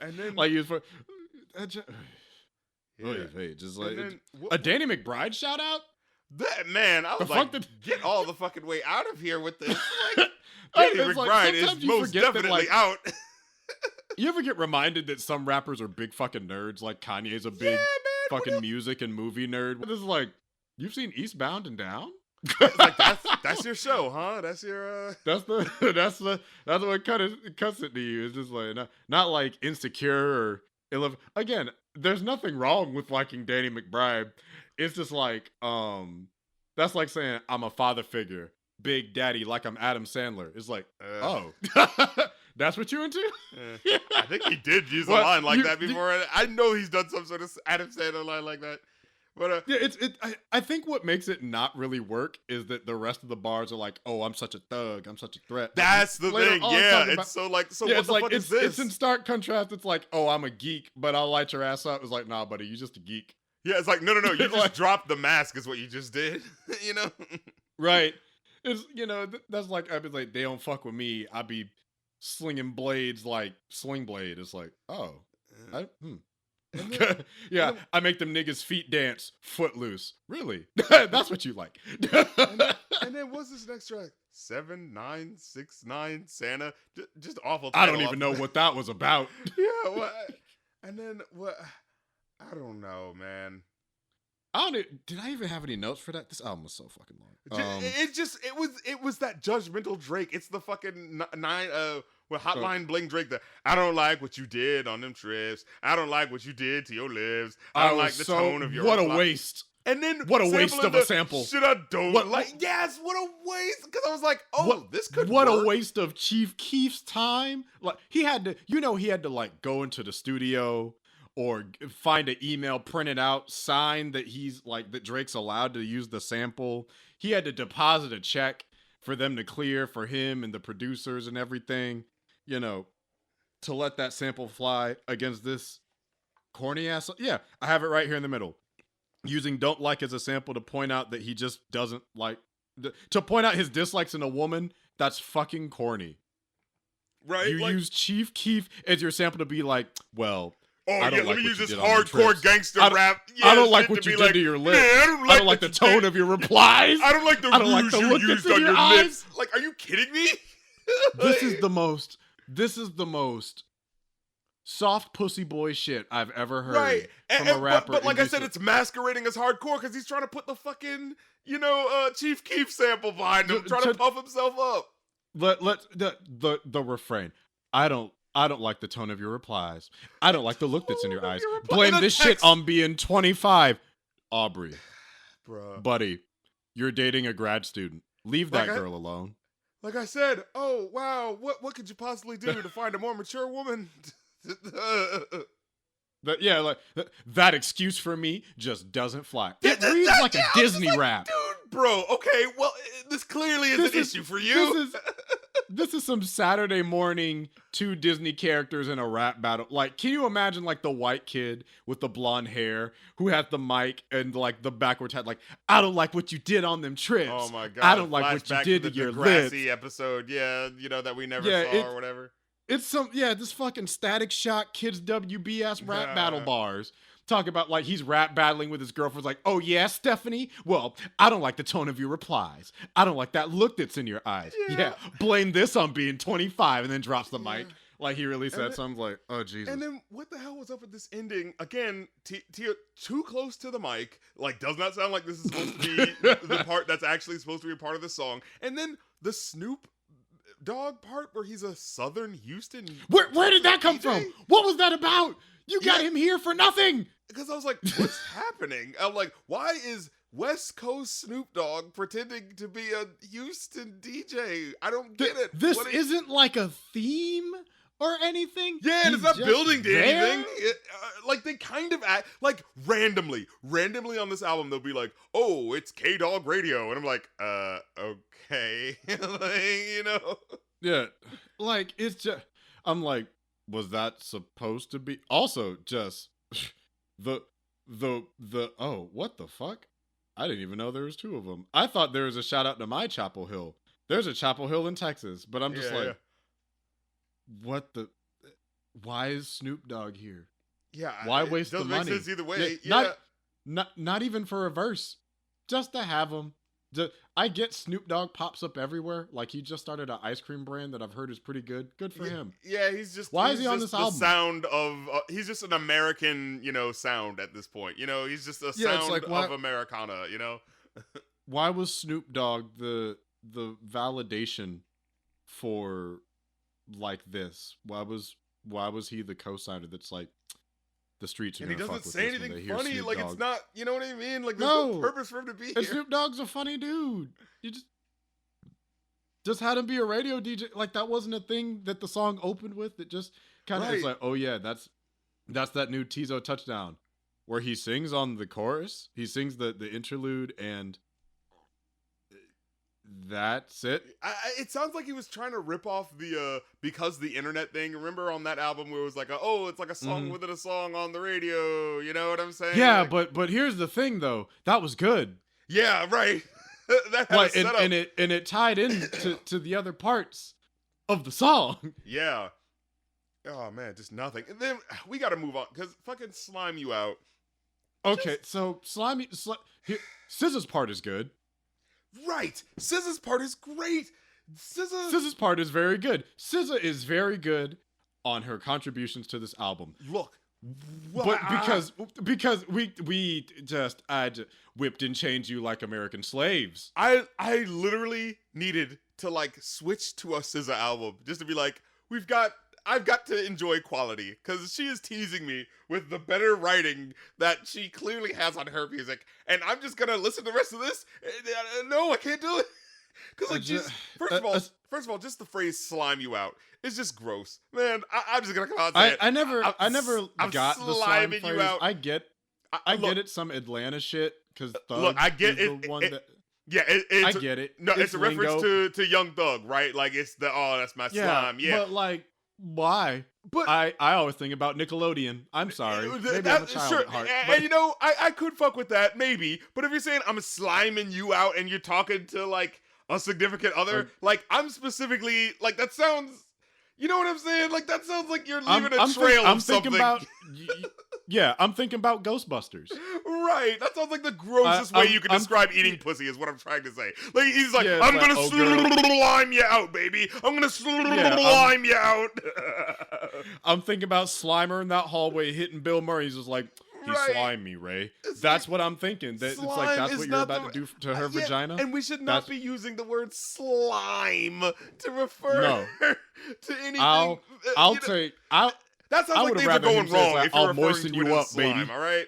And then like just like a Danny McBride shout out. That man, I was The like, fuck get all the fucking way out of here with this. Like, It's Danny like, McBride is sometimes you most forget that, definitely like, out. You ever get reminded that some rappers are big fucking nerds? Like Kanye's a big Man, fucking music and movie nerd. This is like, you've seen Eastbound and Down? it's like that's your show, huh? That's your That's what cuts it to you. It's just like not like Insecure or again. There's nothing wrong with liking Danny McBride. It's just like that's like saying I'm a father figure, Big Daddy, like I'm Adam Sandler. It's like oh, that's what you're into. I think he did use a line like that before. I know he's done some sort of Adam Sandler line like that. But yeah, I think what makes it not really work is that the rest of the bars are like, oh, I'm such a thug, I'm such a threat. That's the thing. Yeah, it's so like, so what the fuck is this? It's in stark contrast. It's like, oh, I'm a geek, but I'll light your ass up. It's like, nah, buddy, you just a geek. Yeah, it's like, no, you just like, dropped the mask is what you just did. You know? Right. It's, that's like, I'd be like, they don't fuck with me. I'd be slinging blades like Sling Blade. It's like, oh, yeah, I make them niggas feet dance, footloose. Really? That's what you like. and then what's this next track? 7969 Santa. Just awful. I don't even know what that was about. Yeah, what? And then what? I don't know, man. Did I even have any notes for that? This album was so fucking long. It was that judgmental Drake. It's the fucking Hotline Bling Drake. I don't like what you did on them trips. I don't like what you did to your lips. I don't like the tone of your. What a waste. And then what a waste of a sample. Shit, I don't like. Yes, what a waste. Because I was like, this could. What work. a waste of Chief Keef's time. Like he had to like go into the studio or find an email, print it out, sign that that Drake's allowed to use the sample. He had to deposit a check for them to clear for him and the producers and everything, to let that sample fly against this corny ass. Yeah, I have it right here in the middle. Using "Don't Like" as a sample to point out that he just doesn't like, to point out his dislikes in a woman. That's fucking corny. Right? You use Chief Keef as your sample to be like, well, let me use this hardcore gangster rap. I don't like what you did to your lips. I don't like the tone of your replies. I don't like the rouge you used on your lips. Like, are you kidding me? This is the most soft pussy boy shit I've ever heard from a rapper. But like I said, it's masquerading as hardcore because he's trying to put the fucking, Chief Keef sample behind him, trying to puff himself up. The refrain. I don't like the tone of your replies. I don't like the look that's in your eyes. Blame this shit on being 25. Aubrey. Bruh. Buddy, you're dating a grad student. Leave that girl alone. Like I said, oh, wow, what could you possibly do to find a more mature woman? That excuse for me just doesn't fly. It reads like a Disney rap. Dude, bro, okay, well, this clearly is an issue for you. This is some Saturday morning, two Disney characters in a rap battle. Like, can you imagine, like, the white kid with the blonde hair who has the mic and, like, the backwards hat? Like, I don't like what you did on them trips. Oh, my God. I don't like what you did to your lips. Episode, that we never saw or whatever. It's this fucking Static Shock Kids WBS rap battle bars. Talk about like he's rap battling with his girlfriend. Like, oh yeah, Stephanie? Well, I don't like the tone of your replies. I don't like that look that's in your eyes. Yeah. Blame this on being 25 and then drops the mic. Like he really said something like, oh Jesus. And then what the hell was up with this ending? Again, too close to the mic. Like does not sound like this is supposed to be the part that's actually supposed to be a part of the song. And then the Snoop Dogg part where he's a Southern Houston. Where did that come from? What was that about? You got him here for nothing. Because I was like, what's happening? I'm like, why is West Coast Snoop Dogg pretending to be a Houston DJ? I don't get it. This isn't like a theme or anything. Yeah, and it's not building to anything. Like they kind of act like randomly on this album they'll be like, oh, it's K-Dog Radio, and I'm like, okay, Yeah, like it's just. I'm like, was that supposed to be? Also, just the oh, what the fuck? I didn't even know there was two of them. I thought there was a shout out to my Chapel Hill. There's a Chapel Hill in Texas, but I'm just what the? Why is Snoop Dogg here? Yeah, why waste the money? Make sense either way. Not even for a verse. just to have him. I get Snoop Dogg pops up everywhere. Like, he just started an ice cream brand that I've heard is pretty good. Good for him. Yeah, he's just. Why is he on this album? Sound of he's just an American, sound at this point. He's just a sound of Americana. Why was Snoop Dogg the validation for like this? Why was he the co-signer that's like, the streets are and he gonna doesn't fuck say with anything this funny? Like, it's not, you know what I mean? Like, there's no purpose for him to be and here. Snoop Dogg's a funny dude. You just had him be a radio DJ. Like, that wasn't a thing that the song opened with. It just kind of is like, oh yeah, that's that new Tizo touchdown where he sings on the chorus. He sings the interlude, and that's it. It sounds like he was trying to rip off the Because the Internet thing. Remember on that album where it was like, it's like a song within a song on the radio. You know what I'm saying? Yeah, like, but here's the thing though. That was good. Yeah, right. That had like, and it tied in to the other parts of the song. Yeah. Oh man, just nothing. And then we got to move on because fucking Slime You Out. Okay, so SZA's part is good. Right. SZA's part is great. SZA's part is very good. SZA is very good on her contributions to this album. Look. But because we just whipped and changed you like American slaves. I literally needed to like switch to a SZA album just to be like, I've got to enjoy quality because she is teasing me with the better writing that she clearly has on her music, and I'm just gonna listen to the rest of this. No, I can't do it because like, first of all, just the phrase "slime you out" is just gross, man. I'm just gonna come out and say it. I never got the slime you phrase. out. I get it, some Atlanta shit because look, I get it. I get it. No, it's a reference to Young Thug, right? Like it's that's my slime. Yeah, but like. Why? But I always think about Nickelodeon. I'm sorry. Maybe I'm a child at heart. And I could fuck with that, maybe. But if you're saying I'm sliming you out and you're talking to like a significant other, like I'm specifically like that sounds. You know what I'm saying? Like that sounds like you're leaving a trail of something. I'm thinking about Ghostbusters. Right. That sounds like the grossest way you can describe eating pussy is what I'm trying to say. Like he's like, I'm gonna slime you out, baby. I'm gonna slime you out. I'm thinking about Slimer in that hallway hitting Bill Murray. He's just like, he slimed me, Ray. That's what I'm thinking. It's like that's what you're about to do to her vagina. And we should not be using the word slime to refer to anything. That sounds like things are going wrong if you're moisten you up, slime, baby. All right.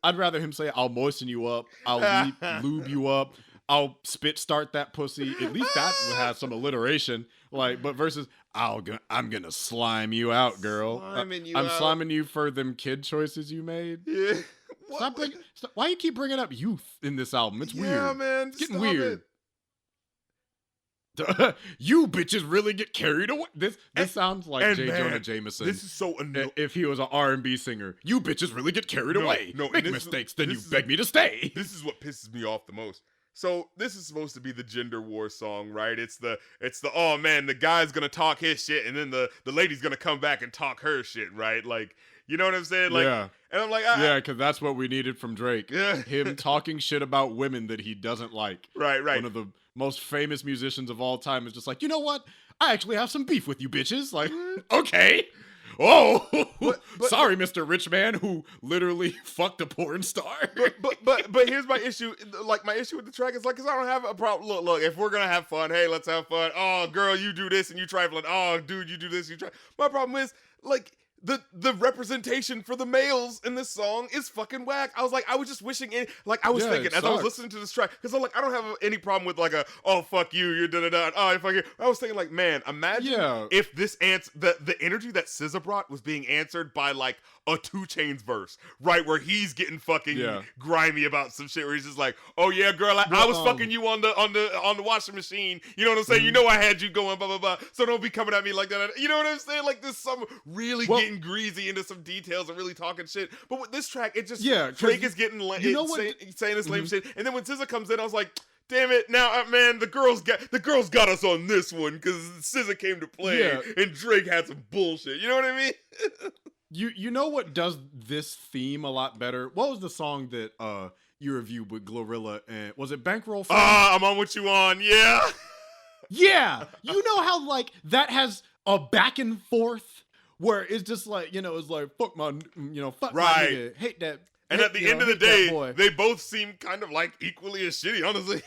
I'd rather him say, I'll moisten you up. I'll lube you up. I'll spit start that pussy. At least that would have some alliteration. Like, but versus, I'm gonna slime you out, girl. I'm sliming you for them kid choices you made. Yeah. Why you keep bringing up youth in this album? It's weird. Yeah, man. It's getting weird. You bitches really get carried away. This sounds like J. Jonah Jameson. This is so annoying. If he was an R&B singer, you bitches really get carried away. Make mistakes, then you beg me to stay. This is what pisses me off the most. So this is supposed to be the gender war song, right? It's the oh man, the guy's gonna talk his shit, and then the lady's gonna come back and talk her shit, right? Like, you know what I'm saying? Like, yeah. And I'm like, because that's what we needed from Drake. Yeah. Him talking shit about women that he doesn't like. Right. One of the most famous musicians of all time is just like, you know what? I actually have some beef with you bitches. Like, okay. Oh, but, sorry, Mr. Rich Man who literally fucked a porn star. But here's my issue. Like, my issue with the track is like, because I don't have a problem. Look, if we're gonna have fun, hey, let's have fun. Oh, girl, you do this and you trifling. Oh, dude, you do this, you try. My problem is like. The representation for the males in this song is fucking whack. I was just wishing I was thinking as I was listening to this track, because I'm like, I don't have any problem with like oh fuck you, you're da-da-da, oh fuck you. I was thinking like, man, imagine if this the energy that SZA brought was being answered by like a 2 Chainz verse, right, where he's getting fucking grimy about some shit where he's just like, oh yeah, girl, I was fucking you on the washing machine, you know what I'm saying? You know I had you going blah blah blah, so don't be coming at me like that. You know what I'm saying? Like this some really getting greasy into some details and really talking shit. But with this track, it just Drake is getting saying this lame shit, and then when SZA comes in, I was like, damn it! Now, man, the girls got us on this one because SZA came to play, and Drake had some bullshit. You know what I mean? You know what does this theme a lot better? What was the song that you reviewed with Glorilla and was it Bankroll? I'm on what you on. Yeah. Yeah. You know how like that has a back and forth where it's just like, it's like, fuck my nigga, hate that. And at the end of the day, they both seem kind of like equally as shitty, honestly.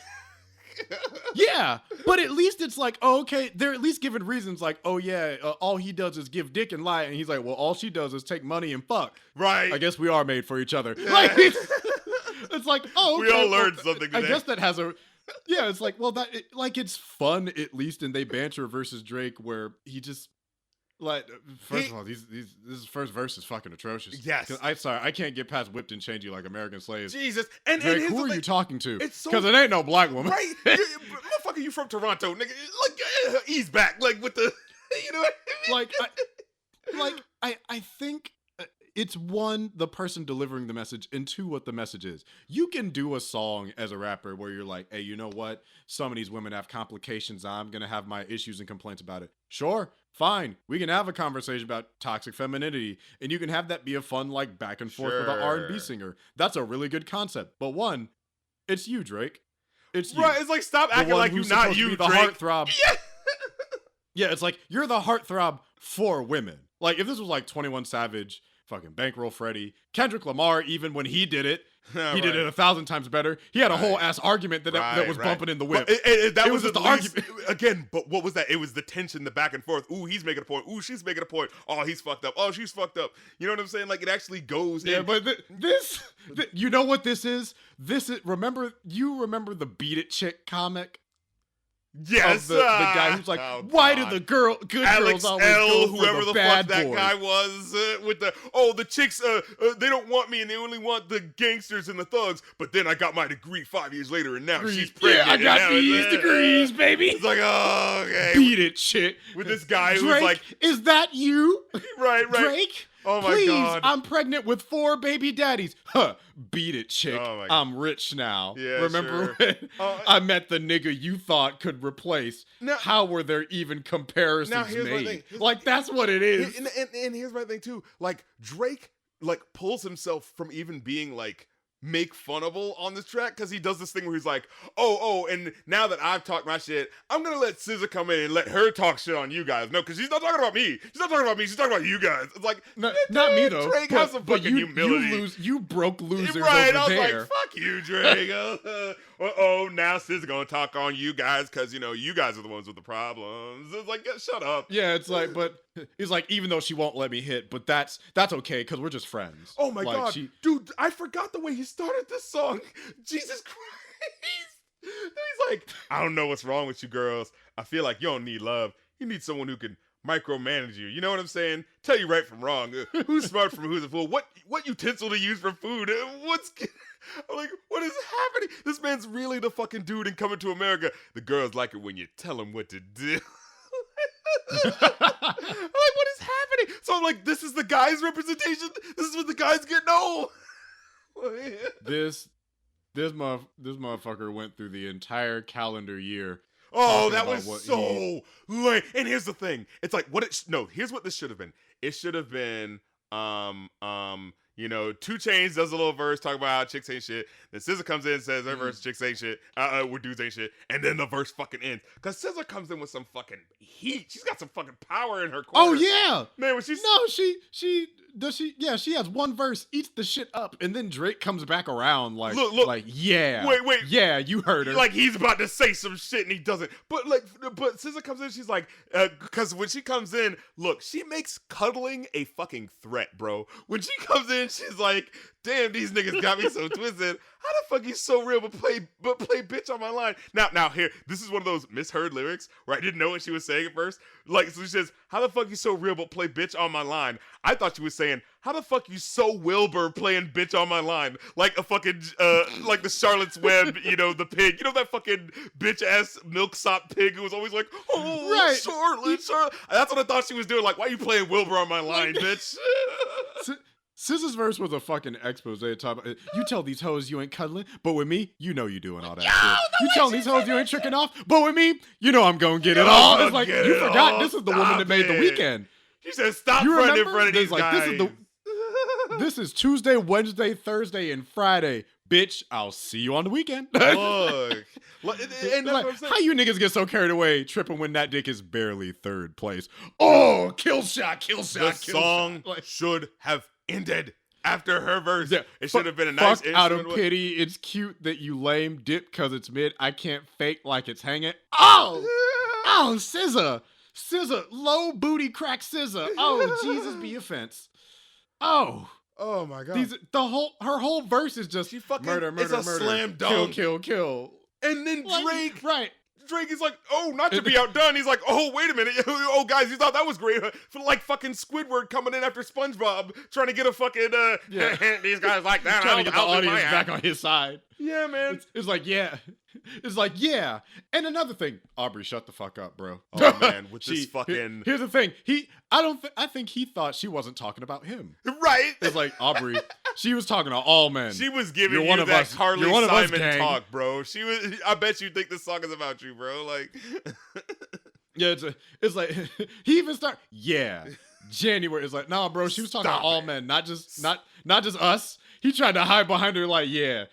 Yeah, but at least it's like, oh, okay, they're at least giving reasons like, oh yeah, all he does is give dick and lie, and he's like, well, all she does is take money and fuck. Right. I guess we are made for each other. Like, it's like, oh, okay, we all learned something today. I guess that has a, yeah, it's like, well, it's fun at least, and they banter versus Drake where he just. Like, first of all, this first verse is fucking atrocious. Yes. I'm sorry, I can't get past whipped and change you like American slaves. Jesus. And Drake, who are you talking to? Because it ain't no black woman. Right? Motherfucker, you from Toronto, nigga. Like, ease back. Like, with the, you know what I mean? I think it's one, the person delivering the message, and two, what the message is. You can do a song as a rapper where you're like, hey, you know what? Some of these women have complications. I'm going to have my issues and complaints about it. Sure. Fine, we can have a conversation about toxic femininity, and you can have that be a fun, like, back and forth with an R&B singer. That's a really good concept. But one, it's you, Drake. It's you. Right, it's like, stop acting like you're not you, the Drake. Heartthrob. Yeah. Yeah, it's like, you're the heartthrob for women. Like, if this was like 21 Savage, fucking Bankroll Freddie, Kendrick Lamar, even when he did it, he did it 1,000 times better. He had a whole ass argument that was bumping in the whip. That was just the argument. Again, but what was that? It was the tension, the back and forth. Ooh, he's making a point. Ooh, she's making a point. Oh, he's fucked up. Oh, she's fucked up. You know what I'm saying? Like, it actually goes. Yeah, but you know what this is? Remember the Beat It chick comic? Yes, the guy who's like, why do the good Alex girls always L, go for whoever the the bad fuck that boy? guy was with the chicks, they don't want me and they only want the gangsters and the thugs, but then I got my degree 5 years later and now she's pregnant. Yeah, I got these degrees, baby. It's like, oh, okay. Beat it, shit. With this guy who's Drake, like, is that you? Right. Drake? Oh my Please, God. I'm pregnant with 4 baby daddies. Huh, beat it, chick. Oh my God. I'm rich now. Yeah, Remember sure. when I met the nigga you thought could replace? Now, how were there even comparisons made? Like, that's what it is. And here's my thing, too. Like, Drake, like, pulls himself from even being, like, make funnable on this track because he does this thing where he's like, oh, and now that I've talked my shit, I'm gonna let SZA come in and let her talk shit on you guys. No, because she's not talking about me. She's not talking about me. She's talking about you guys. It's like, not me though. Drake, have some fucking humility. You broke losers right, over there. I was like, fuck you, Drake. Now SZA gonna talk on you guys because, you guys are the ones with the problems. It's like, shut up. Yeah, it's like, but he's like, even though she won't let me hit, but that's okay because we're just friends. Oh my God. Dude, I forgot the way he started this song. Jesus Christ. He's like, I don't know what's wrong with you girls. I feel like you don't need love. You need someone who can micromanage you. You know what I'm saying? Tell you right from wrong. Who's smart from who's a fool? What utensil to use for food? I'm like, what is happening? This man's really the fucking dude in Coming to America. The girls like it when you tell them what to do. I'm like, what is happening? So I'm like, this is the guy's representation. This is what the guys get. No. This motherfucker went through the entire calendar year. Oh, that was so lame. And here's the thing. It's like here's what this should have been. It should have been 2 Chainz does a little verse talking about how chicks ain't shit. Then SZA comes in and says her verse, chicks ain't shit. We're dudes ain't shit. And then the verse fucking ends. Because SZA comes in with some fucking heat. She's got some fucking power in her corner. Oh, yeah. Man, when she's... No, she has one verse, eats the shit up, and then Drake comes back around like, look. Like, yeah. Wait. Yeah, you heard her. Like, he's about to say some shit and he doesn't. But SZA comes in, she's like, because when she comes in, look, she makes cuddling a fucking threat, bro. When she comes in, she's like, damn, these niggas got me so twisted. How the fuck you so real but play bitch on my line? Now here, this is one of those misheard lyrics where I didn't know what she was saying at first. Like, so she says, how the fuck you so real but play bitch on my line? I thought she was saying, how the fuck you so Wilbur playing bitch on my line? Like a fucking, like the Charlotte's Web, the pig. You know that fucking bitch-ass milksop pig who was always like, oh, right. Charlotte. That's what I thought she was doing. Like, why you playing Wilbur on my line, bitch? SZA's verse was a fucking expose. You tell these hoes you ain't cuddling, but with me, you doing all that shit. You tell these hoes you ain't tricking off, but with me, I'm gonna get it all. It's like, you forgot this is the woman that made The Weeknd. She said, stop fronting in front of these guys. This is Tuesday, Wednesday, Thursday, and Friday. Bitch, I'll see you on the weekend. Look. And that's Like, what I'm saying. how you niggas get so carried away tripping when that dick is barely third place? Oh, kill shot. The song Like, should have ended after her verse. yeah, It should have been a nice fuck out of instrument. pity. It's cute that you lame dip because it's mid. I can't fake like it's hanging. Oh, SZA, low booty crack SZA. Oh, Jesus be offense. Oh. Oh my god. Her whole verse is just She fucking murder, it's a slam dunk. kill. And then Drake, right? Drake is like, oh, not to be outdone. He's like, oh, wait a minute. Oh, guys, you thought that was great. For like fucking Squidward coming in after SpongeBob trying to get a fucking, these guys like that. Trying to get the audience back on his side. Yeah, man. It's like, yeah. It's like, yeah. And another thing, Aubrey, shut the fuck up, bro. Oh, man, with this fucking... Here's the thing. I think he thought she wasn't talking about him. Right. It's like, Aubrey, she was talking to all men. She was giving You're you one of that us. Carly You're one of us, Simon gang. talk, bro. I bet you think this song is about you, bro. Like... Yeah, it's like, he even January is like, nah, bro, she was talking Stop to all it. men, not just us. He tried to hide behind her like, yeah.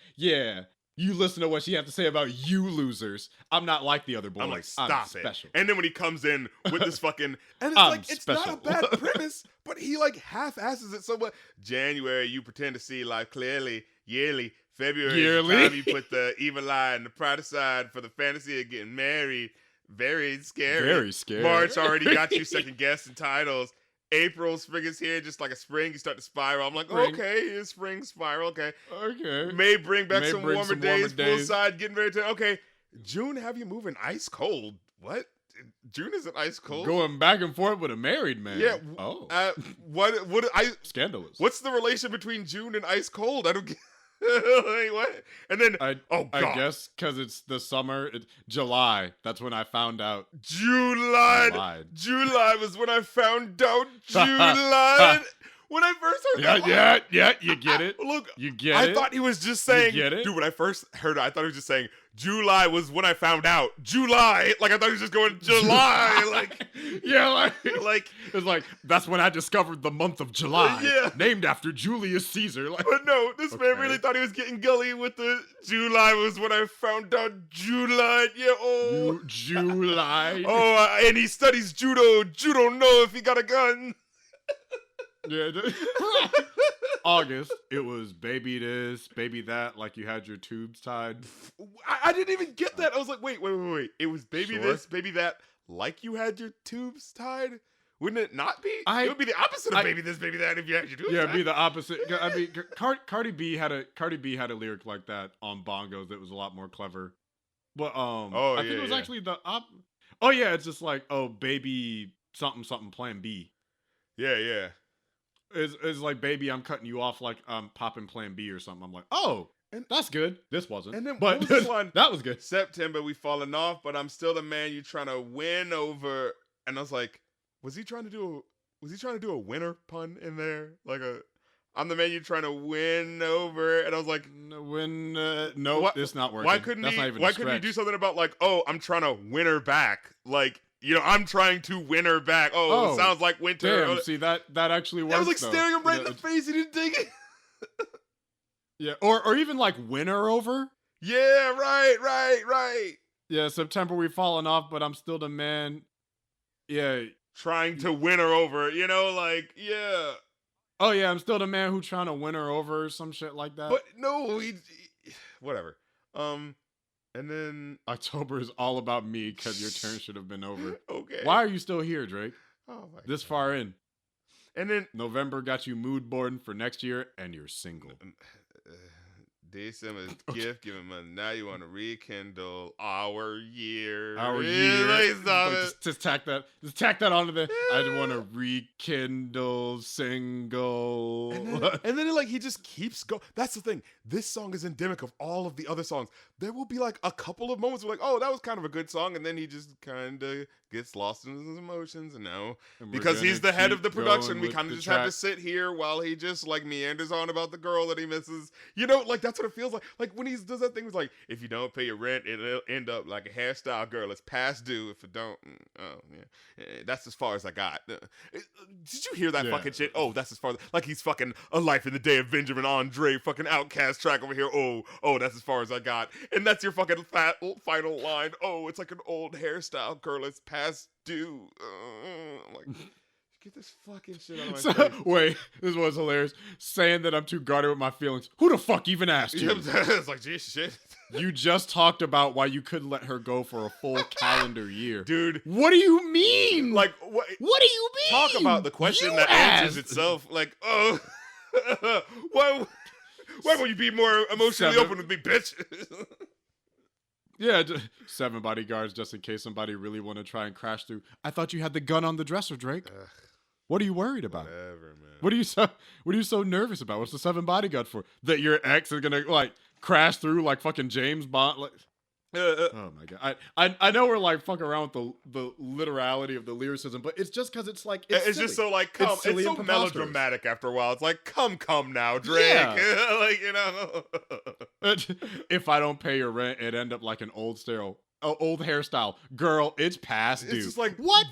You listen to what she had to say about you losers. I'm not like the other boys. I'm like, stop I'm it. special. And then when he comes in with this fucking, and it's I'm like, it's not special. a bad premise, but he like half-asses it so much. January, you pretend to see life clearly. Yearly. February is the time you put the evil eye and the pride aside for the fantasy of getting married. Very scary. Very scary. March already got you second guessing titles. April, spring is here, just like a spring. You start to spiral. I'm like, Spring. okay, it's spring spiral. Okay. Okay. May bring back May some bring warmer some warmer days. days. Poolside, getting ready to. Okay. June, have you moving ice cold? What? June isn't ice cold. Going back and forth with a married man. Yeah. Oh. What? Scandalous. What's the relation between June and ice cold? I don't get. Wait, what? And then, I God. guess because it's the summer. July. That's when I found out. July was when I found out. July. When I first heard that. Yeah, you get it. Look, You get I it. thought he was just saying, You get it? dude, when I first heard it, I thought he was just saying, July was when I found out. July. Like, I thought he was just going, July. Like, yeah, like, it's like, that's when I discovered the month of July. Yeah. Named after Julius Caesar. Like, but no, this man Okay. really thought he was getting gully with the July was when I found out July. Yeah, oh. July. Oh, and he studies judo. Judo know if he got a gun. Yeah. August, it was baby this, baby that, like you had your tubes tied. I didn't even get that. I was like, wait. It was baby Sure. this, baby that, like you had your tubes tied? Wouldn't it not be? I- It would be the opposite of baby this, baby that if you had your tubes Yeah, tied. be the opposite. I mean, Cardi B had a lyric like that on bongos that was a lot more clever. But I think it was actually the Oh yeah, it's just like, oh baby something plan B. Yeah. It's like, baby, I'm cutting you off like I'm popping plan B or something. I'm like, oh, that's good. This wasn't. And then but what was this one? that was good. September, we falling off, but I'm still the man you trying to win over. And I was like, was he trying to do a winner pun in there? Like I'm the man you trying to win over. And I was like, No, it's not working. why couldn't he do something about like, oh, I'm trying to win her back? Like, you know, I'm trying to win her back. Oh, it sounds like winter. Damn, see that actually works. I was like though. staring him right in the face. He didn't take it. Yeah, or even like win her over. Yeah, right. Yeah, September we falling off, but I'm still the man. Yeah. Trying to win her over, you know, like, yeah. Oh yeah, I'm still the man who trying to win her over or some shit like that. But no, whatever. And then October is all about me because your turn should have been over. Okay. Why are you still here, Drake? Oh my This God. far in. And then November got you mood boarding for next year, and you're single. December's gift giving month. Now you want to rekindle our year. Our Yeah, year. like, stop Like, it. just tack that onto the. I just want to rekindle single. And then like he just keeps going. That's the thing. This song is endemic of all of the other songs. There will be like a couple of moments where like, oh, that was kind of a good song, and then he just kind of gets lost in his emotions. And now because he's the head of the production, we kind of just have to sit here while he just like meanders on about the girl that he misses. You know, like that's what it feels like. Like when he does that thing, it's like, if you don't pay your rent, it'll end up like a hairstyle girl. It's past due. If it don't, oh yeah, that's as far as I got. Did you hear that fucking shit? Oh, that's as far as, like he's fucking A Life in the Day of Benjamin Andre, fucking Outcast track over here. Oh, that's as far as I got. And that's your fucking final line. Oh, it's like an old hairstyle girl. It's past due. I'm like, get this fucking shit out of my face. Wait, this was hilarious. Saying that I'm too guarded with my feelings. Who the fuck even asked you? It's like, geez, shit. You just talked about why you couldn't let her go for a full calendar year. Dude. What do you mean? Like, what do you mean? Talk about the question that answers itself. Like, oh, why won't you be more emotionally open with me, bitch? Yeah, 7 bodyguards just in case somebody really want to try and crash through. I thought you had the gun on the dresser, Drake. What are you worried about? Whatever, man. What are you so nervous about? What's the 7 bodyguard for? That your ex is gonna like crash through like fucking James Bond? Like, oh my god! I know we're like fucking around with the literality of the lyricism, but it's just because it's like it's just so like it's so melodramatic after a while. It's like come now, Drake. Yeah. Like, you know. If I don't pay your rent, it'd end up like an old hairstyle. Girl, it's past due. It's just like what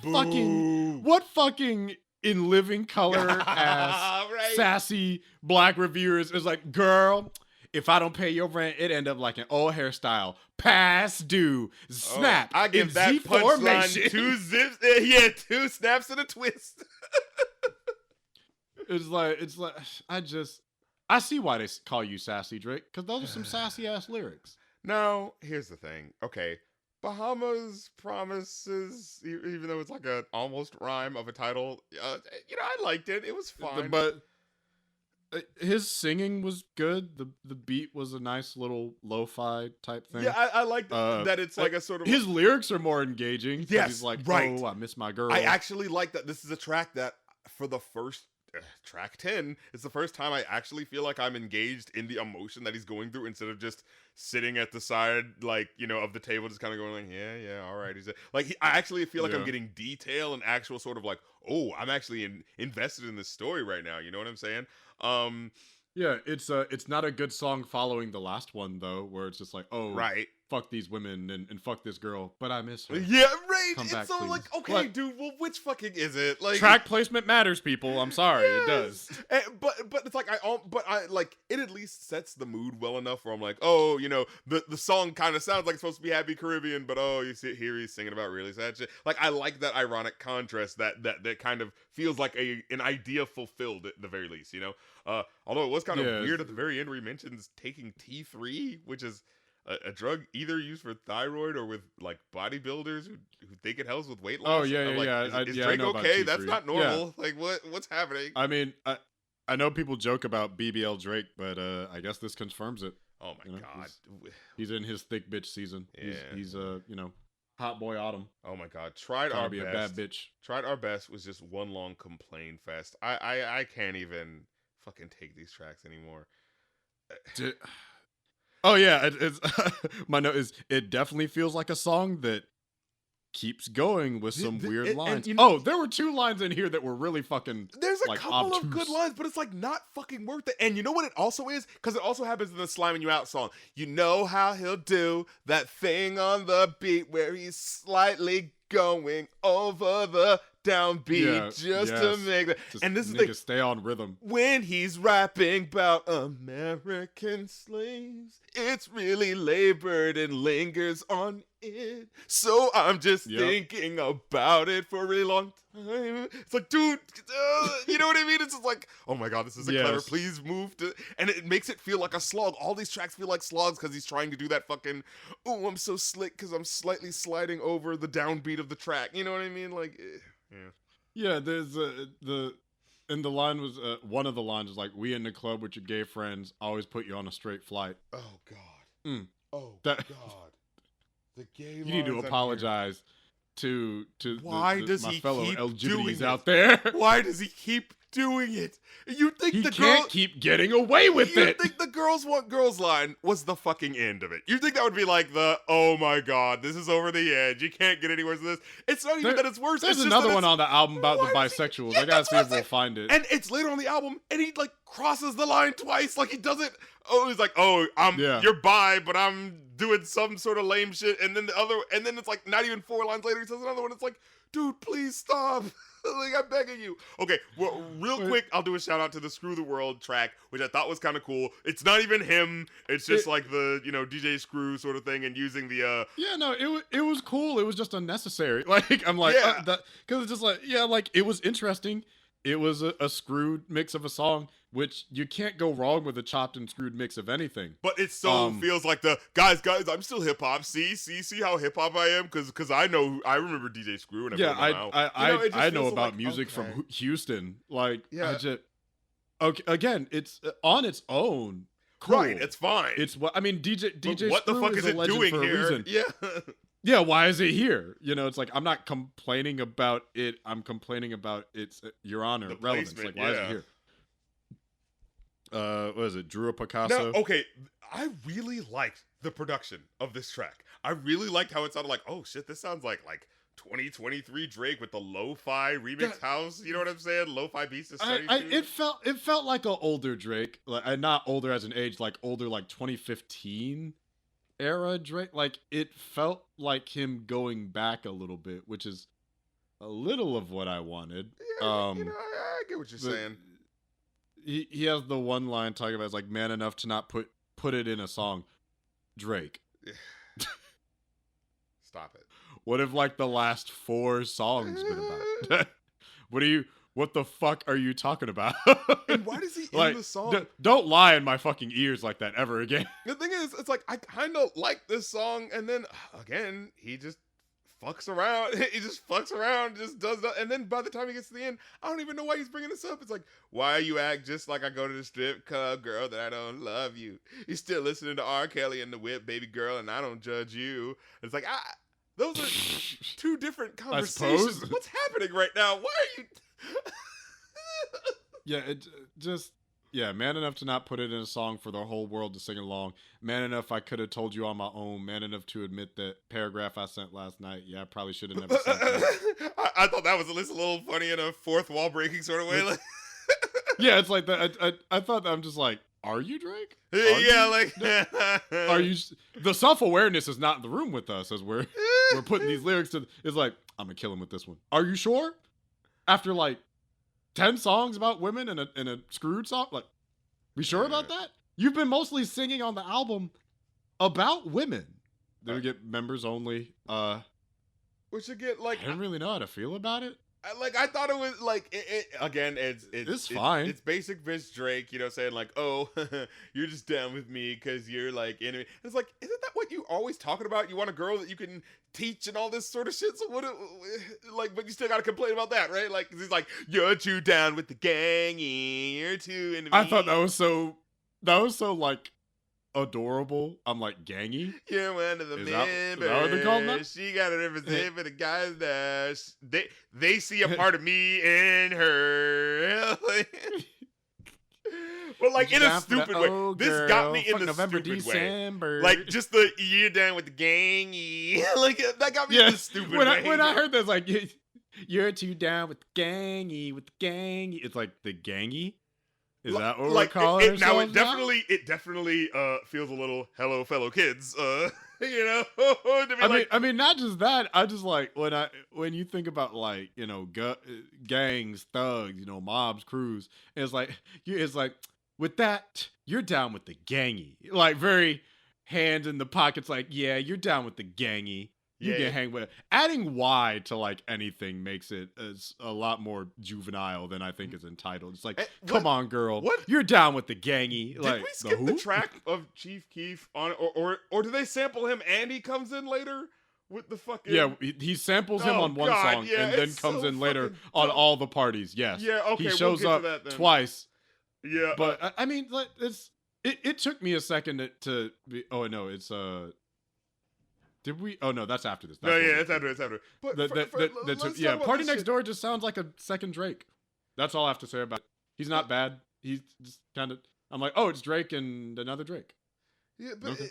fucking in living color ass right. sassy black reviewers is like, girl, if I don't pay your rent, it end up like an old hairstyle. Past due. Snap. I give that punchline 2 zips. Yeah, 2 snaps and a twist. It's like I see why they call you sassy, Drake, because those are some sassy ass lyrics. No, here's the thing. Okay, Bahamas Promises, even though it's like an almost rhyme of a title, I liked it. It was fine. But his singing was good. The beat was a nice little lo-fi type thing. Yeah, I like that it's like a sort of... His lyrics are more engaging. Yes, he's like, right. Oh, I miss my girl. I actually like that. This is a track that for the first... track 10 it's the first time I actually feel like I'm engaged in the emotion that he's going through instead of just sitting at the side, like, of the table, just kind of going like, yeah, all right. I actually feel like I'm getting detail and actual sort of like, oh, I'm actually invested in this story right now. You know what I'm saying? Yeah, it's not a good song following the last one though, where it's just like, oh, right, fuck these women and fuck this girl, but I miss her. Yeah, right. Come it's back, so please. like, okay, like, dude. Well, which fucking is it? Like, track placement matters, people. I'm sorry, it does. But it's like I like it at least sets the mood well enough where I'm like, oh, the song kind of sounds like it's supposed to be Happy Caribbean, but oh, you see here he's singing about really sad shit. Like I like that ironic contrast that kind of feels like an idea fulfilled at the very least, Although it was kind of weird at the very end where he mentions taking T3, which is a drug either used for thyroid or with like bodybuilders who think it helps with weight loss. Oh yeah. Is Drake okay? That's not normal. Yeah. Like what's happening? I mean, I know people joke about BBL Drake, but I guess this confirms it. Oh my god, he's in his thick bitch season. Yeah. He's hot boy autumn. Oh my god, tried our best. A bad bitch. Tried our best was just one long complain fest. I can't even fucking take these tracks anymore. Oh yeah, it's my note is it definitely feels like a song that keeps going with some weird lines. There were 2 lines in here that were really fucking. There's a couple of good lines, but it's like not fucking worth it. And you know what it also is? Because it also happens in the Sliming You Out song. You know how he'll do that thing on the beat where he's slightly going over the downbeat to make that. And this is like stay on rhythm when he's rapping about American slaves. It's really labored and lingers on it. So I'm just thinking about it for a really long time. It's like, dude, you know what I mean? It's just like, oh my god, this is clever. Please move to, and it makes it feel like a slog. All these tracks feel like slogs because he's trying to do that fucking. Oh, I'm so slick because I'm slightly sliding over the downbeat of the track. You know what I mean? Like. Yeah, there's and the line was one of the lines was like, "We in the club with your gay friends always put you on a straight flight." Oh god. Oh god. The gay. You need to apologize to why does my he fellow keep LGBTs doing out there. Why does he keep doing it. You think he the can't keep getting away with it. You think the girls want girls line was the fucking end of it. You think that would be like the, oh my god, this is over the edge. You can't get any worse than this. It's not even that it's worse. There's it's another one on the album about the bisexuals. I gotta see if we'll find it. And it's later on the album, and he like crosses the line twice. Like he doesn't. Oh, he's like, oh, you're bi, but I'm doing some sort of lame shit. And then it's like not even 4 lines later, he says another one. It's like, dude, please stop. Like, I'm begging you. Okay, well, real quick, I'll do a shout out to the Screw the World track, which I thought was kind of cool. It's not even him. It's just like the, DJ Screw sort of thing, and using the it was cool. It was just unnecessary. Like, I'm like, because it's just like, like, it was interesting. It was a screwed mix of a song, which you can't go wrong with a chopped and screwed mix of anything. But it so feels like the guys, I'm still hip hop. See how hip hop I am, because I remember DJ Screw and I know about music from Houston. Like, okay, again, it's on its own. Cool. Right, it's fine. It's what I mean. DJ what Screw the fuck is it doing here? Yeah. Yeah, why is it here? It's like, I'm not complaining about it. I'm complaining about its, Your Honor, relevance. Like, why is it here? What is it? Drew a Picasso? No, okay. I really liked the production of this track. I really liked how it sounded like, oh shit, this sounds like 2023 Drake with the lo-fi remix house. You know what I'm saying? Lo-fi beats. It felt like an older Drake. Like, not older as an age, like older, like 2015 era Drake. Like, it felt like him going back a little bit, which is a little of what I wanted. Yeah, I get what you're saying. He has the one line talking about, it's like, man enough to not put it in a song. Drake. Stop it. What if like the last 4 songs been about? What the fuck are you talking about? And why does he end the song? Don't lie in my fucking ears like that ever again. The thing is, it's like, I kind of like this song, and then again, he just fucks around. He just fucks around, just does that. And then by the time he gets to the end, I don't even know why he's bringing this up. It's like, why you act just like I go to the strip club, girl, that I don't love you. You still listening to R. Kelly and the Whip, baby girl, and I don't judge you. It's like, those are 2 different conversations. What's happening right now? Why are you... man enough to not put it in a song for the whole world to sing along. Man enough, I could have told you on my own. Man enough to admit that paragraph I sent last night. Yeah, I probably should have never sent that. I thought that was at least a little funny in a fourth wall breaking sort of way. Like, yeah, it's like that. I thought that. I'm just like, are you Drake? Are you? The self-awareness is not in the room with us as we're putting these lyrics to. It's like, I'm gonna kill him with this one. Are you sure? After like 10 songs about women and a screwed song, like, we sure about that? You've been mostly singing on the album about women. Then we get members only. Which again, like, I didn't really know how to feel about it. I thought it was like it's fine. It's basic bitch Drake, saying like, oh, you're just down with me because you're like enemy. And it's like, isn't that what you always talking about? You want a girl that you can teach and all this sort of shit. So what, like, but you still gotta complain about that, right? Like, he's like, you're too down with the gang, you're too into me. I thought that was so like adorable. I'm like, gangy? You're one of the members. Is that what they're calling that? She got to represent for the guys that they see a part of me in her. But like in a stupid way. This got me in the November, stupid December. way. Like just the you're down with the gangy. Like that got me in the stupid way. When I heard this, like, you're too down with the gangy, It's like the gangy. Is that what we're calling it? Now it definitely feels a little hello fellow kids. I mean, not just that. I just like when you think about like gangs, thugs, mobs, crews. It's like with that you're down with the gangy. Like very hands in the pockets. Like you're down with the gangy. You can hang with it. Adding Y to like anything makes it a lot more juvenile than I think is entitled. It's like, come on, girl, you're down with the gangy. Did we skip the track of Chief Keef on, or do they sample him and he comes in later with the fucking? Yeah, he samples him on one song and then comes in later on all the parties. Yes. Yeah. Okay. He shows we'll up get to that then. twice. Yeah. But I mean, it took me a second to be. Oh no, it's Did we? Oh no, that's after this. It's after. But Party Next Door just sounds like a second Drake. That's all I have to say about it. He's not bad. He's just kind of. I'm like, oh, it's Drake and another Drake. Yeah, but Okay.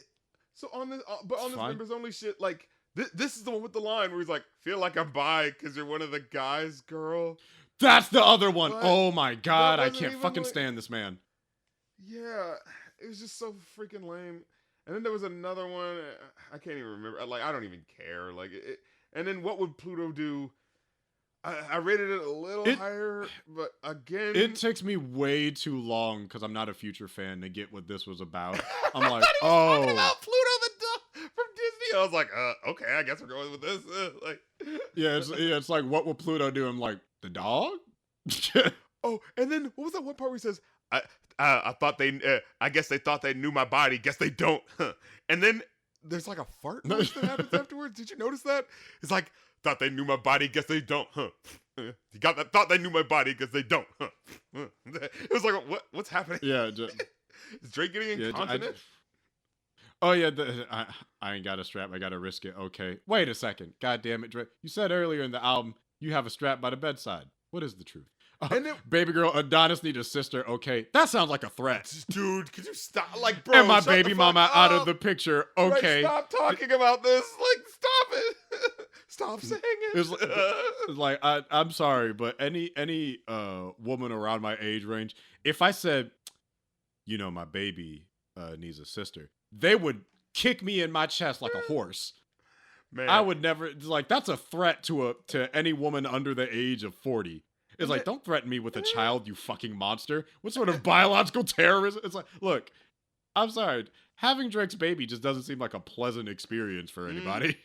so on this, but on this Fine. members only shit, like this is the one with the line where he's like, "Feel like I'm bi because you're one of the guys, girl." That's the other one. But oh my god, I wasn't can't even, fucking like- stand this man. Yeah, it was just so freaking lame. And then there was another one. I can't even remember. Like, I don't even care. Like, and then what would Pluto do? I rated it a little higher, but again, It takes me way too long because I'm not a Future fan to get what this was about. I'm like, talking about Pluto the dog from Disney. I was like, okay, I guess we're going with this. Like, yeah, it's like, what will Pluto do? I'm like, the dog? oh, and then what was that one part where he says, I thought they, I guess they thought they knew my body. Guess they don't. And then there's like a fart noise that happens afterwards. Did you notice that? It's like, thought they knew my body. Guess they don't. You got that? Thought they knew my body. Guess they don't. It was like, what's happening? Yeah. Is Drake getting incontinent? Oh yeah, I ain't got a strap. I gotta risk it. Okay. Wait a second. God damn it, Drake. You said earlier in the album you have a strap by the bedside. What is the truth? And then, baby girl Adonis need a sister. Okay, that sounds like a threat. Dude, could you stop? Like, bro, and my shut baby the mama fuck out up. of the picture. Okay, Right, stop talking about this. Like, stop it. Stop saying it. It's like I'm sorry, but any woman around my age range, if I said, you know, my baby needs a sister, they would kick me in my chest like a horse. Man, I would never, like, that's a threat to any woman under the age of 40. It's like, don't threaten me with a child, you fucking monster. What sort of biological terrorism? It's like, look, I'm sorry. Having Drake's baby just doesn't seem like a pleasant experience for anybody.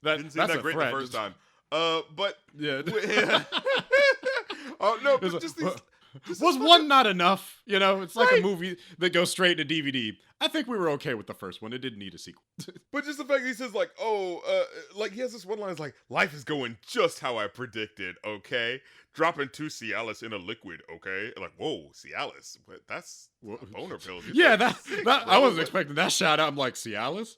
Didn't seem that's that a great threat. the first time. But Yeah. oh no, but It's just like, these was one not enough? You know, it's like Right. a movie that goes straight to DVD. I think we were okay with the first one. It didn't need a sequel. But just the fact that he says like, like he has this one line is like, life is going just how I predicted, okay? Dropping 2 Cialis in a liquid, okay? Like, whoa, Cialis, but that's a boner pill. Yeah, that I wasn't expecting that shout out. I'm like, Cialis?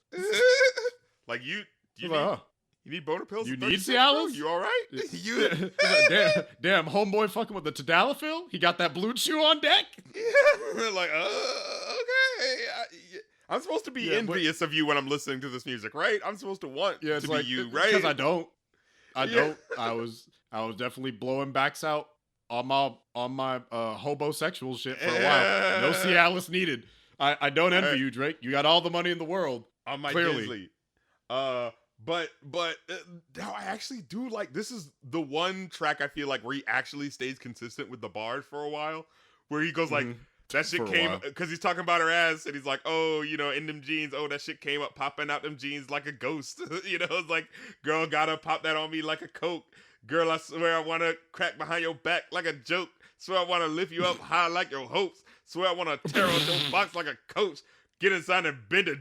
Like you Like, need boner pills? You at need 36, bro? Cialis? You all right? You damn, homeboy fucking with the Tadalafil? He got that blue chew on deck? yeah. Like, okay. I'm supposed to be envious of you when I'm listening to this music, right? I'm supposed to want to be you, right? Because I don't. I was definitely blowing backs out on my hobosexual shit for a while. No Cialis needed. I don't envy you, Drake. You got all the money in the world. On my Clearly. Disney. But now I actually do like, this is the one track I feel like where he actually stays consistent with the bars for a while, where he goes like, that shit For a came, while. because he's talking about her ass, and he's like, oh, you know, in them jeans, oh, that shit came up popping out them jeans like a ghost. You know, it's like, girl, gotta pop that on me like a coke. Girl, I swear I want to crack behind your back like a joke. Swear I want to lift you up high like your hopes. Swear I want to tear out your box like a coach. Get inside and bend a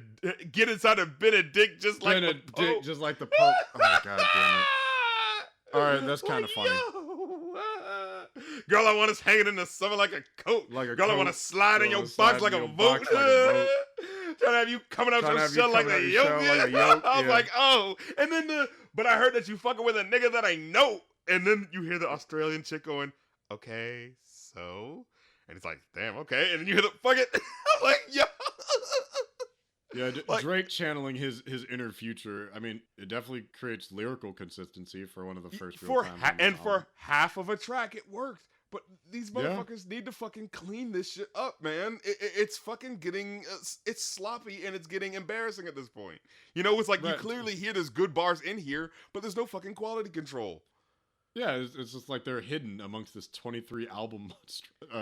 dick just like the Pope. Dick just like the Pope. Oh my god damn it. All right, that's kind of funny. Girl, I want us hanging in the summer like a coat. Like a Girl, I coat. want to slide in Girl, your slide box in like a your vote. box like a vote. Trying to have you coming out Trying to your have you shell like coming a out your yoke. shell like a yoke, I was yeah. like, oh. And then but I heard that you fucking with a nigga that I know. And then you hear the Australian chick going, okay, so? And it's like, damn, okay. And then you hear the fucking, I'm like, yo. Yeah, Like- Drake channeling his inner Future. I mean, it definitely creates lyrical consistency for one of the first real times. on this album. For half of a track, it worked. But these motherfuckers need to fucking clean this shit up, man. It's fucking getting, it's sloppy and it's getting embarrassing at this point. You know, it's like you Right. clearly hear there's good bars in here, but there's no fucking quality control. Yeah, it's just like they're hidden amongst this 23 album,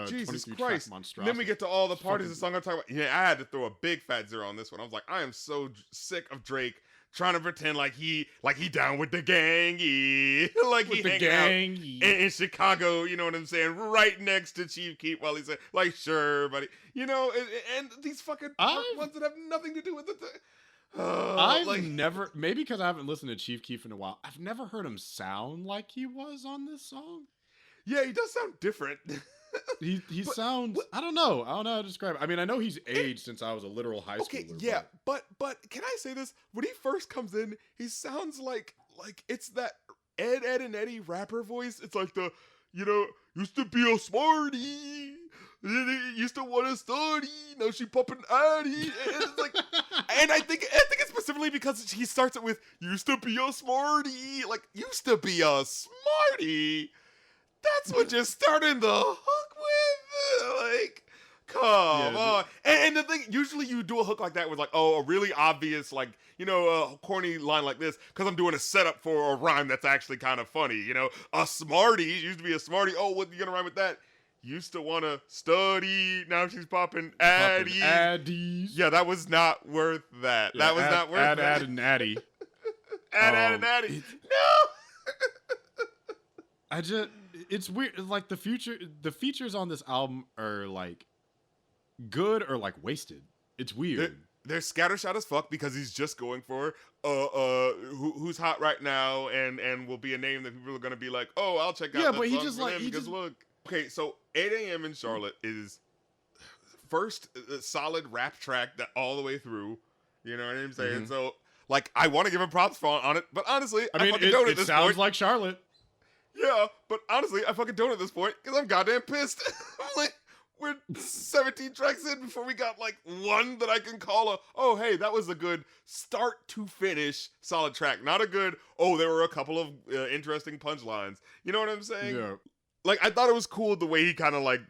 Jesus 23 Christ. track monstrosity. Then we get to all the It's parties fucking- the song I'm talking about. Yeah, I had to throw a big fat zero on this one. I was like, I am so sick of Drake trying to pretend like he down with the gang, like with he the hanging out gang. in Chicago, you know what I'm saying, right next to Chief Keef while he's like, sure, buddy, you know, and these fucking ones that have nothing to do with it. I've never, maybe because I haven't listened to Chief Keef in a while, I've never heard him sound like he was on this song. Yeah, he does sound different. He sounds, I don't know how to describe it. I mean, I know he's aged since I was a literal high schooler. Okay, yeah, but can I say this? When he first comes in, he sounds like it's that Ed and Eddie rapper voice. It's like the, used to be a smarty. Used to want to study. Now she popping addy. And it's like, and I think it's specifically because he starts it with used to be a smarty. Like, used to be a smarty. That's what you're starting the hook with. Like, come on. And the thing, usually you do a hook like that with like, a really obvious, like, a corny line like this, because I'm doing a setup for a rhyme that's actually kind of funny. A smarty, used to be a smarty. Oh, what you gonna rhyme with that? Used to want to study. Now she's popping addies. Yeah, that was not worth that. Yeah, that was not worth that. Add and addy. add and addy. No! It's weird. Like, the features on this album are, like, good or, like, wasted. It's weird. They're scattershot as fuck because he's just going for who's hot right now and will be a name that people are gonna be like, oh, I'll check out. Yeah, that but he song just for like them he because just look. Okay, so 8 a.m. in Charlotte is first solid rap track that all the way through. You know what I'm saying? Mm-hmm. So like, I want to give him props on it, but honestly, I fucking don't at this point. It sounds like Charlotte. Yeah, but honestly, I fucking don't at this point because I'm goddamn pissed. I'm like, we're 17 tracks in before we got like one that I can call oh, hey, that was a good start to finish solid track. Not a good, there were a couple of interesting punchlines. You know what I'm saying? Yeah. Like, I thought it was cool the way he kind of like,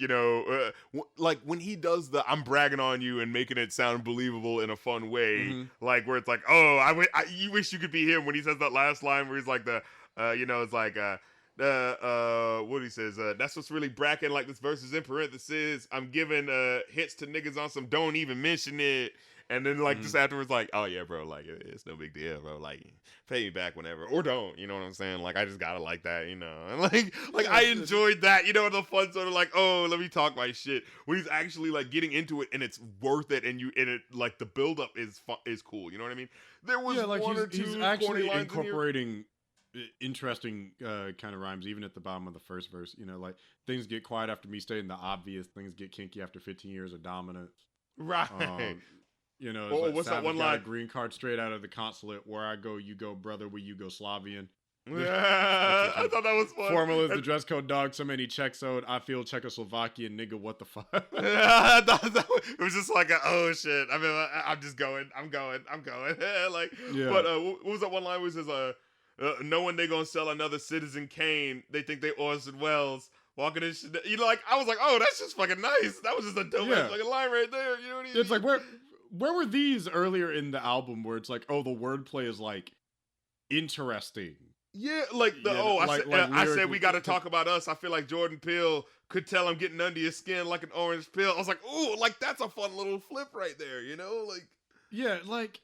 like when he does the I'm bragging on you and making it sound believable in a fun way, like where it's like, you wish you could be him when he says that last line where he's like it's like, what he says, that's what's really bracking, like this verse is in parentheses, I'm giving hits to niggas on some don't even mention it. And then, like, just afterwards, like, oh, yeah, bro, like, it's no big deal, bro. Like, pay me back whenever. Or don't, you know what I'm saying? Like, I just gotta like that, And, like I enjoyed that, the fun sort of, like, oh, let me talk my shit. When he's actually, like, getting into it and it's worth it and like, the buildup is cool. You know what I mean? There was one or two he's actually incorporating interesting kind of rhymes, even at the bottom of the first verse. Like, things get quiet after me stating the obvious. Things get kinky after 15 years of dominance. Right. What's that one line? Green card straight out of the consulate. Where I go, you go, brother. Where you go, Slavian. Yeah, I thought that was fun. Formal is the dress code, dog. So many checks owed. I feel Czechoslovakian, nigga. What the fuck? It was just like, oh shit. I mean, I'm just going. I'm going. Like, yeah. But what was that one line? Was knowing they gonna sell another Citizen Kane, they think they Orson Welles. Walking in shit, like, I was like, oh, that's just fucking nice. That was just a dope fucking line right there. You know what I mean? It's like, where were these earlier in the album where it's like, oh, the wordplay is like interesting. Yeah, like I said we got to talk about us. I feel like Jordan Peele could tell I'm getting under your skin like an orange peel. I was like, ooh, like that's a fun little flip right there, Like, yeah, like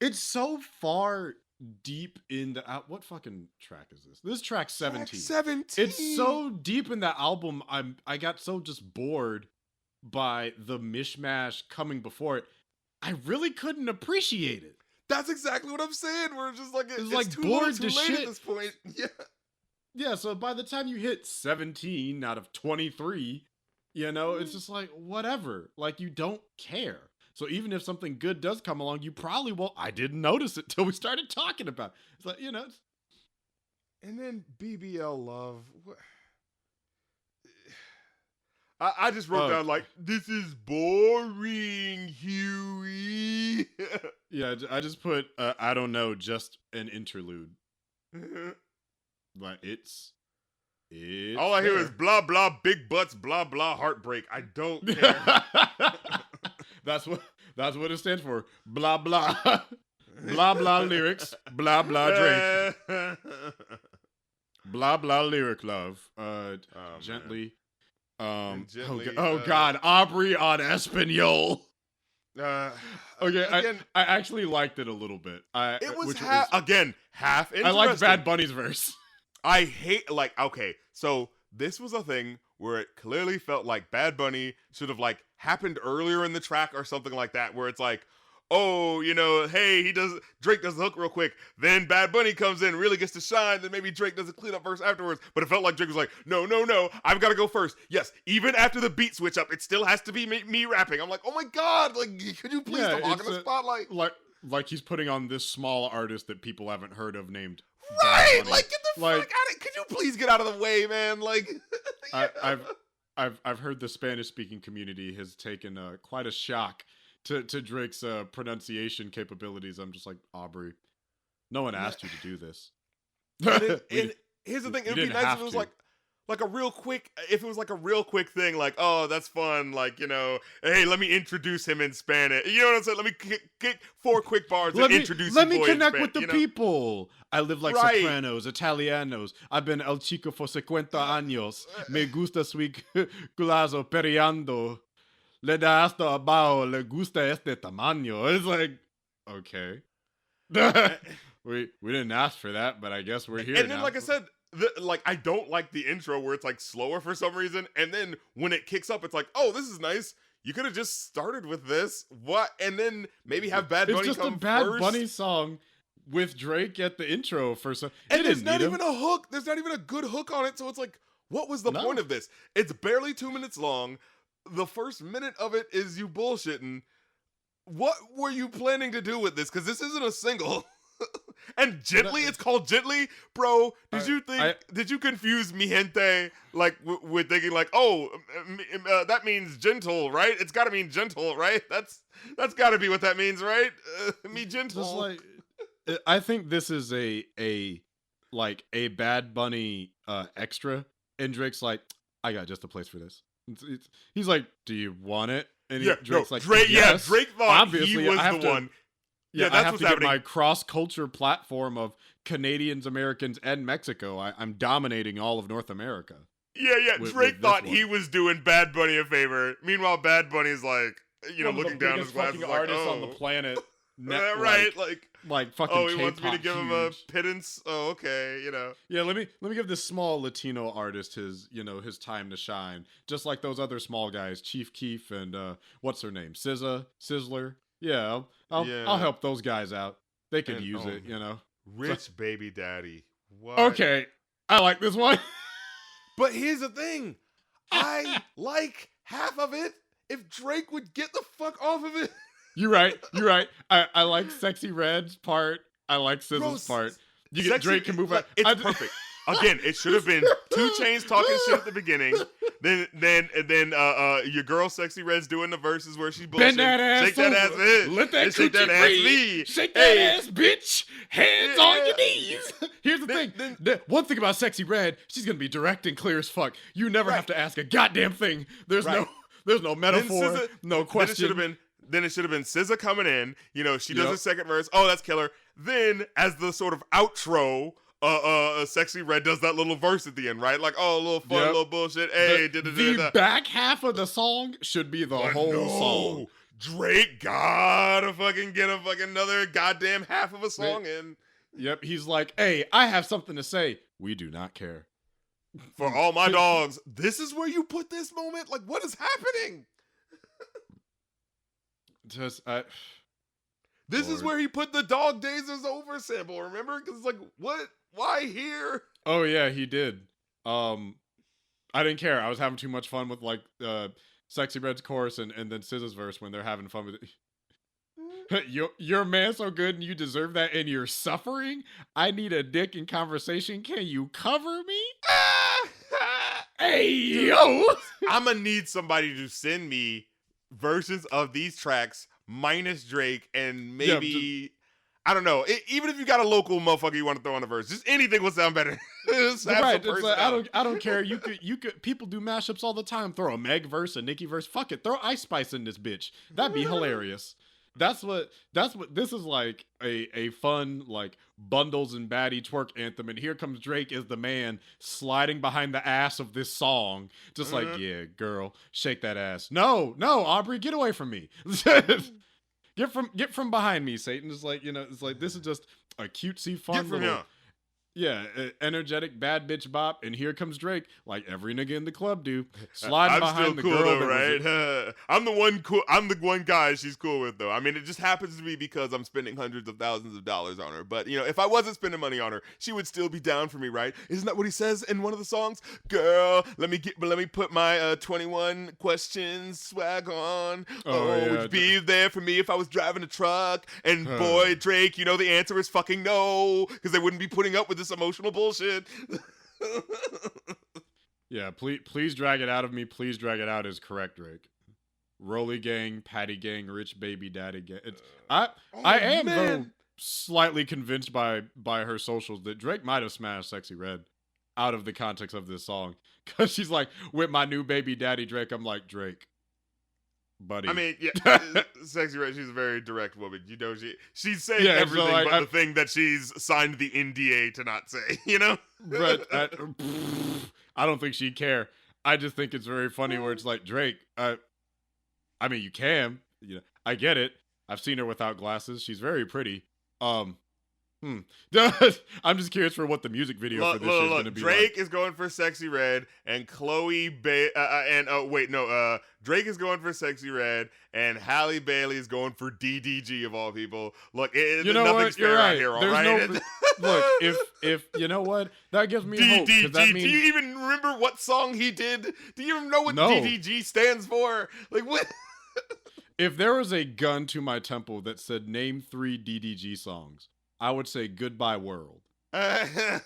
it's so far deep in the what fucking track is this? This is track 17. Track 17. It's so deep in the album. I got so just bored by the mishmash coming before it. I really couldn't appreciate it. That's exactly what I'm saying. We're just like, it's like too bored too to late shit at this point. Yeah. Yeah, so by the time you hit 17 out of 23, it's just like, whatever. Like, you don't care. So even if something good does come along, you probably won't. I didn't notice it till we started talking about it. It's like, And then BBL Love. I just wrote down, like, this is boring, Huey. Yeah, I just put, I don't know, just an interlude. But it's all I hear is blah, blah, big butts, blah, blah, heartbreak. I don't care. That's what it stands for. Blah, blah. Blah, blah lyrics. Blah, blah Drake. Blah, blah lyric love. Gently. God, Aubrey on Espanol. Okay, again, I actually liked it a little bit. It was half interesting. I like Bad Bunny's verse. I hate, like, okay, so this was a thing where it clearly felt like Bad Bunny should have, like, happened earlier in the track or something like that, where it's like, oh, hey, Drake does the hook real quick, then Bad Bunny comes in, really gets to shine, then maybe Drake does a clean up verse afterwards, but it felt like Drake was like, no, I've got to go first. Yes, even after the beat switch up, it still has to be me rapping. I'm like, oh my God, like, could you please stop hogging the spotlight? Like he's putting on this small artist that people haven't heard of named Right, like get the fuck out of. Could you please get out of the way, man? Like, I've heard the Spanish speaking community has taken quite a shock to Drake's pronunciation capabilities. I'm just like, Aubrey, no one asked you to do this. And here's the thing: it would be nice if it was like a real quick. If it was like a real quick thing, like, oh, that's fun. Like, you know, hey, let me introduce him in Spanish. You know what I'm saying? Let me kick 4 quick bars and introduce. Let me connect with the people. I live like Sopranos, Italianos. I've been El Chico for 50 años. Me gusta su culazo periando. Le da hasta abajo. Le gusta este tamaño. It's like, okay. we didn't ask for that, but I guess we're here. And then, like I said, I don't like the intro where it's like slower for some reason, and then when it kicks up, it's like, oh, this is nice. You could have just started with this. What? And then maybe have Bad Bunny come first. It's just a Bad Bunny song with Drake at the intro for some. And there's not even a hook. There's not even a good hook on it. So it's like, what was the point of this? It's barely 2 minutes long. The first minute of it is you bullshitting. What were you planning to do with this? Because this isn't a single. And Gently, it's called Gently, bro. Did you confuse mi gente like with thinking like, oh, that means gentle, right? It's got to mean gentle, right? That's got to be what that means, right? Me gentle. Like, I think this is a Bad Bunny extra, and Drake's like, I got just a place for this. He's like, do you want it? And Drake's like, Drake, yes. Drake thought obviously he was the one. Yeah, that's what's happening. Get my cross-culture platform of Canadians, Americans, and Mexico. I'm dominating all of North America. Yeah. Drake thought he was doing Bad Bunny a favor. Meanwhile, Bad Bunny's like, looking down his glasses like, artists on the planet. Right, like fucking. Oh, he wants me to give him a pittance. Oh, okay, you know. Yeah, let me give this small Latino artist his time to shine. Just like those other small guys, Chief Keef and what's her name, Sizzler. Yeah, I'll help those guys out. They could use it, you know. Rich baby daddy. What? Okay, I like this one. But here's the thing. I like half of it. If Drake would get the fuck off of it. You're right. I like Sexy Red's part. I like SZA's part. Drake can move out. It's perfect. Again, it should have been 2 Chainz talking shit at the beginning. Then your girl Sexy Red's doing the verses where she bullshit. Bend that ass shake that ass in. Let that shake that ass me. Shake that ass, bitch. Hands on your knees. Here's the thing. One thing about Sexy Red, she's gonna be direct and clear as fuck. You never have to ask a goddamn thing. There's no metaphor, no question. Then it should have been SZA coming in. You know, she does a second verse. Oh, that's killer. Then as the sort of outro, Sexy Red does that little verse at the end, right? Like, oh, a little fun, a little bullshit. Hey, the back half of the song should be the whole song. Drake gotta fucking get another goddamn half of a song in. Yep, he's like, hey, I have something to say. We do not care. For all my dogs, this is where you put this moment? Like, what is happening? This is where he put the Dog Days Is Over sample, remember? Because it's like, what? Why here? Oh, yeah, he did. I didn't care. I was having too much fun with, like, Sexy Red's chorus and then SZA's verse when they're having fun with it. You're a man so good and you deserve that and you're suffering? I need a dick in conversation. Can you cover me? Hey, yo! I'm gonna need somebody to send me versions of these tracks minus Drake and maybe I don't know. Even if you got a local motherfucker you want to throw on the verse, just anything will sound better. Right. It's like, I don't care. You could people do mashups all the time. Throw a Meg verse, a Nicki verse. Fuck it. Throw Ice Spice in this bitch. That'd be hilarious. That's what this is like a fun like bundles and baddie twerk anthem, and here comes Drake as the man sliding behind the ass of this song, just like, yeah, girl, shake that ass. No, Aubrey, get away from me. Get from behind me, Satan. It's like, you know, it's like this is just a cutesy fun little. energetic bad bitch bop, and here comes Drake, like every nigga in the club do, sliding I'm behind still the cool girl. though, right? I'm the one cool. I'm the one guy she's cool with though. I mean, it just happens to be because I'm spending hundreds of thousands of dollars on her. But you know, if I wasn't spending money on her, she would still be down for me, right? Isn't that what he says in one of the songs? Girl, let me put my 21 questions swag on. Would you be there for me if I was driving a truck? And boy, Drake, you know the answer is fucking no, because they wouldn't be putting up with this emotional bullshit. Yeah, please drag it out of me. Please drag it out is correct, Drake. Rolly gang, Patty gang, rich baby daddy gang. I am though slightly convinced by her socials that Drake might have smashed Sexy Red out of the context of this song, because she's like, with my new baby daddy Drake. I'm like, Drake, buddy. I mean, yeah, Sexy Red, she's a very direct woman. You know, she's saying everything but the thing that she's signed the NDA to not say, you know? But I don't think she'd care. I just think it's very funny where it's like, Drake, I mean, you can. You know, I get it. I've seen her without glasses. She's very pretty. I'm just curious for what the music video for this is going to be. Drake like. is going for Sexy Red, and Drake is going for Sexy Red, and Halle Bailey is going for DDG of all people. Look, you know nothing's what? You're fair right. out here, all There's right? no, look, if you know what, that gives me hope. DDG. That means, do you even remember what song he did? Do you even know what DDG stands for? Like what? If there was a gun to my temple that said name 3 DDG songs, I would say Goodbye World. I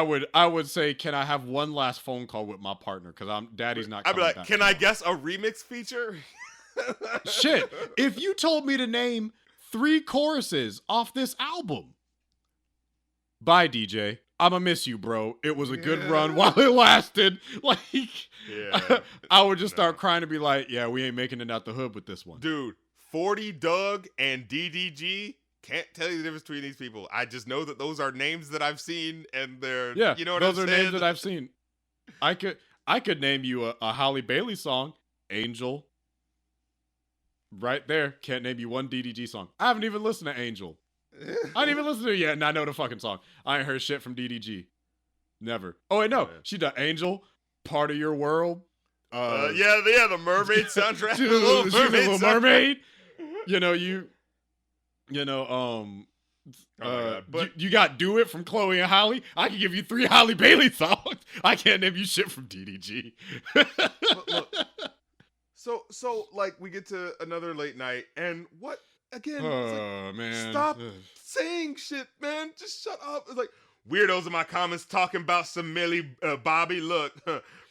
would say, can I have one last phone call with my partner? Because daddy's not coming. I'd be like, can I guess a remix feature? Shit. If you told me to name 3 choruses off this album. Bye, DJ. I'ma miss you, bro. It was a good run while it lasted. Like, I would just start crying to be like, yeah, we ain't making it out the hood with this one. Dude, 40 Doug and DDG, can't tell you the difference between these people. I just know that those are names that I've seen, and they're, you know what I'm saying? Those are names that I've seen. I could name you a Halle Bailey song, Angel. Right there. Can't name you one DDG song. I haven't even listened to Angel. I didn't even listen to it yet, and I know the fucking song. I ain't heard shit from DDG. Never. Oh, wait, no. She done Angel, Part of Your World. The Mermaid soundtrack. She's a Little Mermaid. You got Do It from Chloe and Halle. I can give you 3 Halle Bailey songs. I can't name you shit from DDG. Look, so like we get to another late night, and what again? Man, stop saying shit, man. Just shut up. It's like weirdos in my comments talking about some Millie Bobby. Look,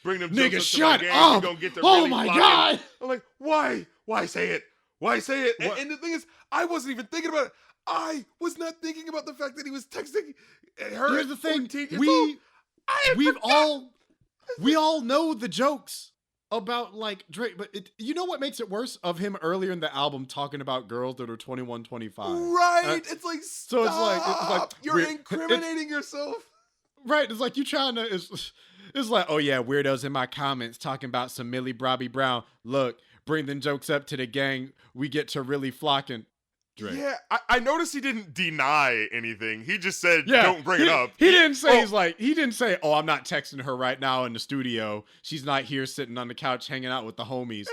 bring them nigga, jokes shut to my game. up. Gonna get to Oh really my flocking. God. I'm like, why? Why say it? Why say it? And the thing is, I wasn't even thinking about it. I was not thinking about the fact that he was texting her. Here's the thing: we all know the jokes about like Drake, but you know what makes it worse? Of him earlier in the album talking about girls that are 21, 25. Right? It's like, stop. So it's like you're incriminating yourself. Right? It's like you trying to. It's like, oh yeah, weirdos in my comments talking about some Millie Bobby Brown. Look, bring them jokes up to the gang. We get to really flocking. Drake. Yeah, I noticed he didn't deny anything. He just said, don't bring it up. He didn't say, he didn't say, oh, I'm not texting her right now in the studio. She's not here sitting on the couch hanging out with the homies.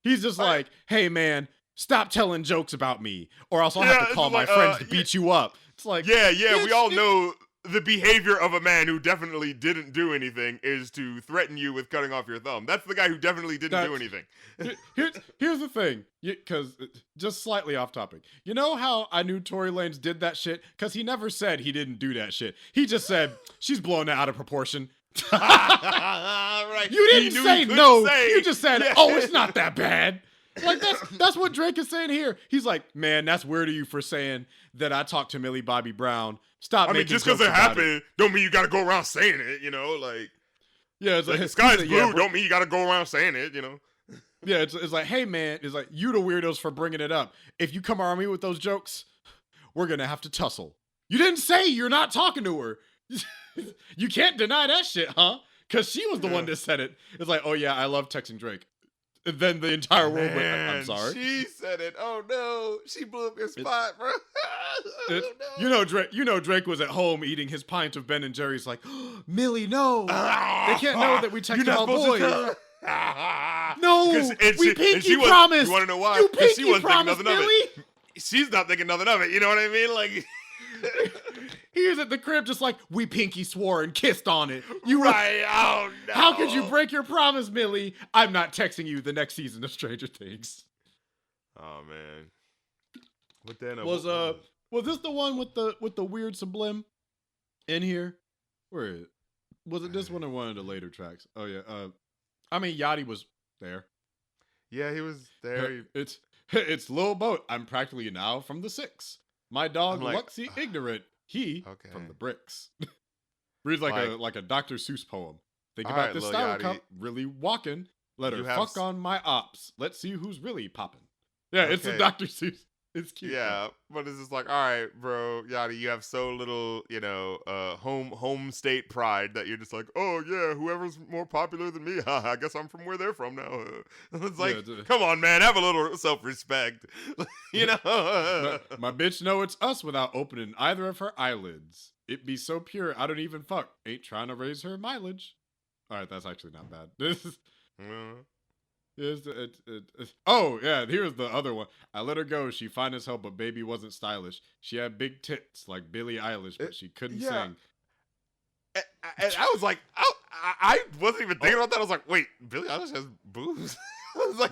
He's just like, hey, man, stop telling jokes about me, or else I'll have to call my friends to beat you up. It's like, we all know the behavior of a man who definitely didn't do anything is to threaten you with cutting off your thumb. That's the guy who definitely didn't do anything. Here's the thing, because just slightly off topic. You know how I knew Tory Lanez did that shit? Because he never said he didn't do that shit. He just said, she's blowing it out of proportion. Right. You didn't say no. You just said, oh, it's not that bad. Like that's what Drake is saying here. He's like, man, that's weird of you for saying that I talked to Millie Bobby Brown. Stop. I mean, just because it happened, don't mean you got to go around saying it. You know, like it's like the sky's blue. Don't mean you got to go around saying it. You know. Yeah, it's like, hey man, it's like you the weirdos for bringing it up. If you come around me with those jokes, we're gonna have to tussle. You didn't say you're not talking to her. You can't deny that shit, huh? Because she was the one that said it. It's like, oh yeah, I love texting Drake. And then the entire world went, I'm sorry. She said it. Oh no, she blew up your spot, bro. No. You know Drake was at home eating his pint of Ben and Jerry's like, oh, Millie, no. They can't know that we texted our boys. No, we pinky promised. You want to know why? You pinky promised, Millie. She's not thinking nothing of it. You know what I mean? Like, he was at the crib just like, we pinky swore and kissed on it. You right? Oh no! How could you break your promise, Millie? I'm not texting you the next season of Stranger Things. Oh man. But then was this the one with the weird sublime in here? Where is it? Was it this one or one of the later tracks? Oh yeah. I mean Yachty was there. Yeah, he was there. It's Lil Boat. I'm practically now from the 6. My dog Luxie ignorant. He from the bricks. Reads like a Dr. Seuss poem. Think about this style cup really walking. Let her fuck on my ops. Let's see who's really popping. Yeah, it's a Dr. Seuss. It's cute. Yeah, but it's just like, all right, bro, Yachty, you have so little, home state pride that you're just like, oh yeah, whoever's more popular than me, I guess I'm from where they're from now. It's like, come on, man, have a little self-respect, you know. My bitch know it's us without opening either of her eyelids. It be so pure, I don't even fuck. Ain't trying to raise her mileage. All right, that's actually not bad. This is. Oh, yeah, here's the other one. I let her go. She fine as hell, but baby wasn't stylish. She had big tits like Billie Eilish, but she couldn't sing. And I was like, I wasn't even thinking about that. I was like, wait, Billie Eilish has boobs? I was like,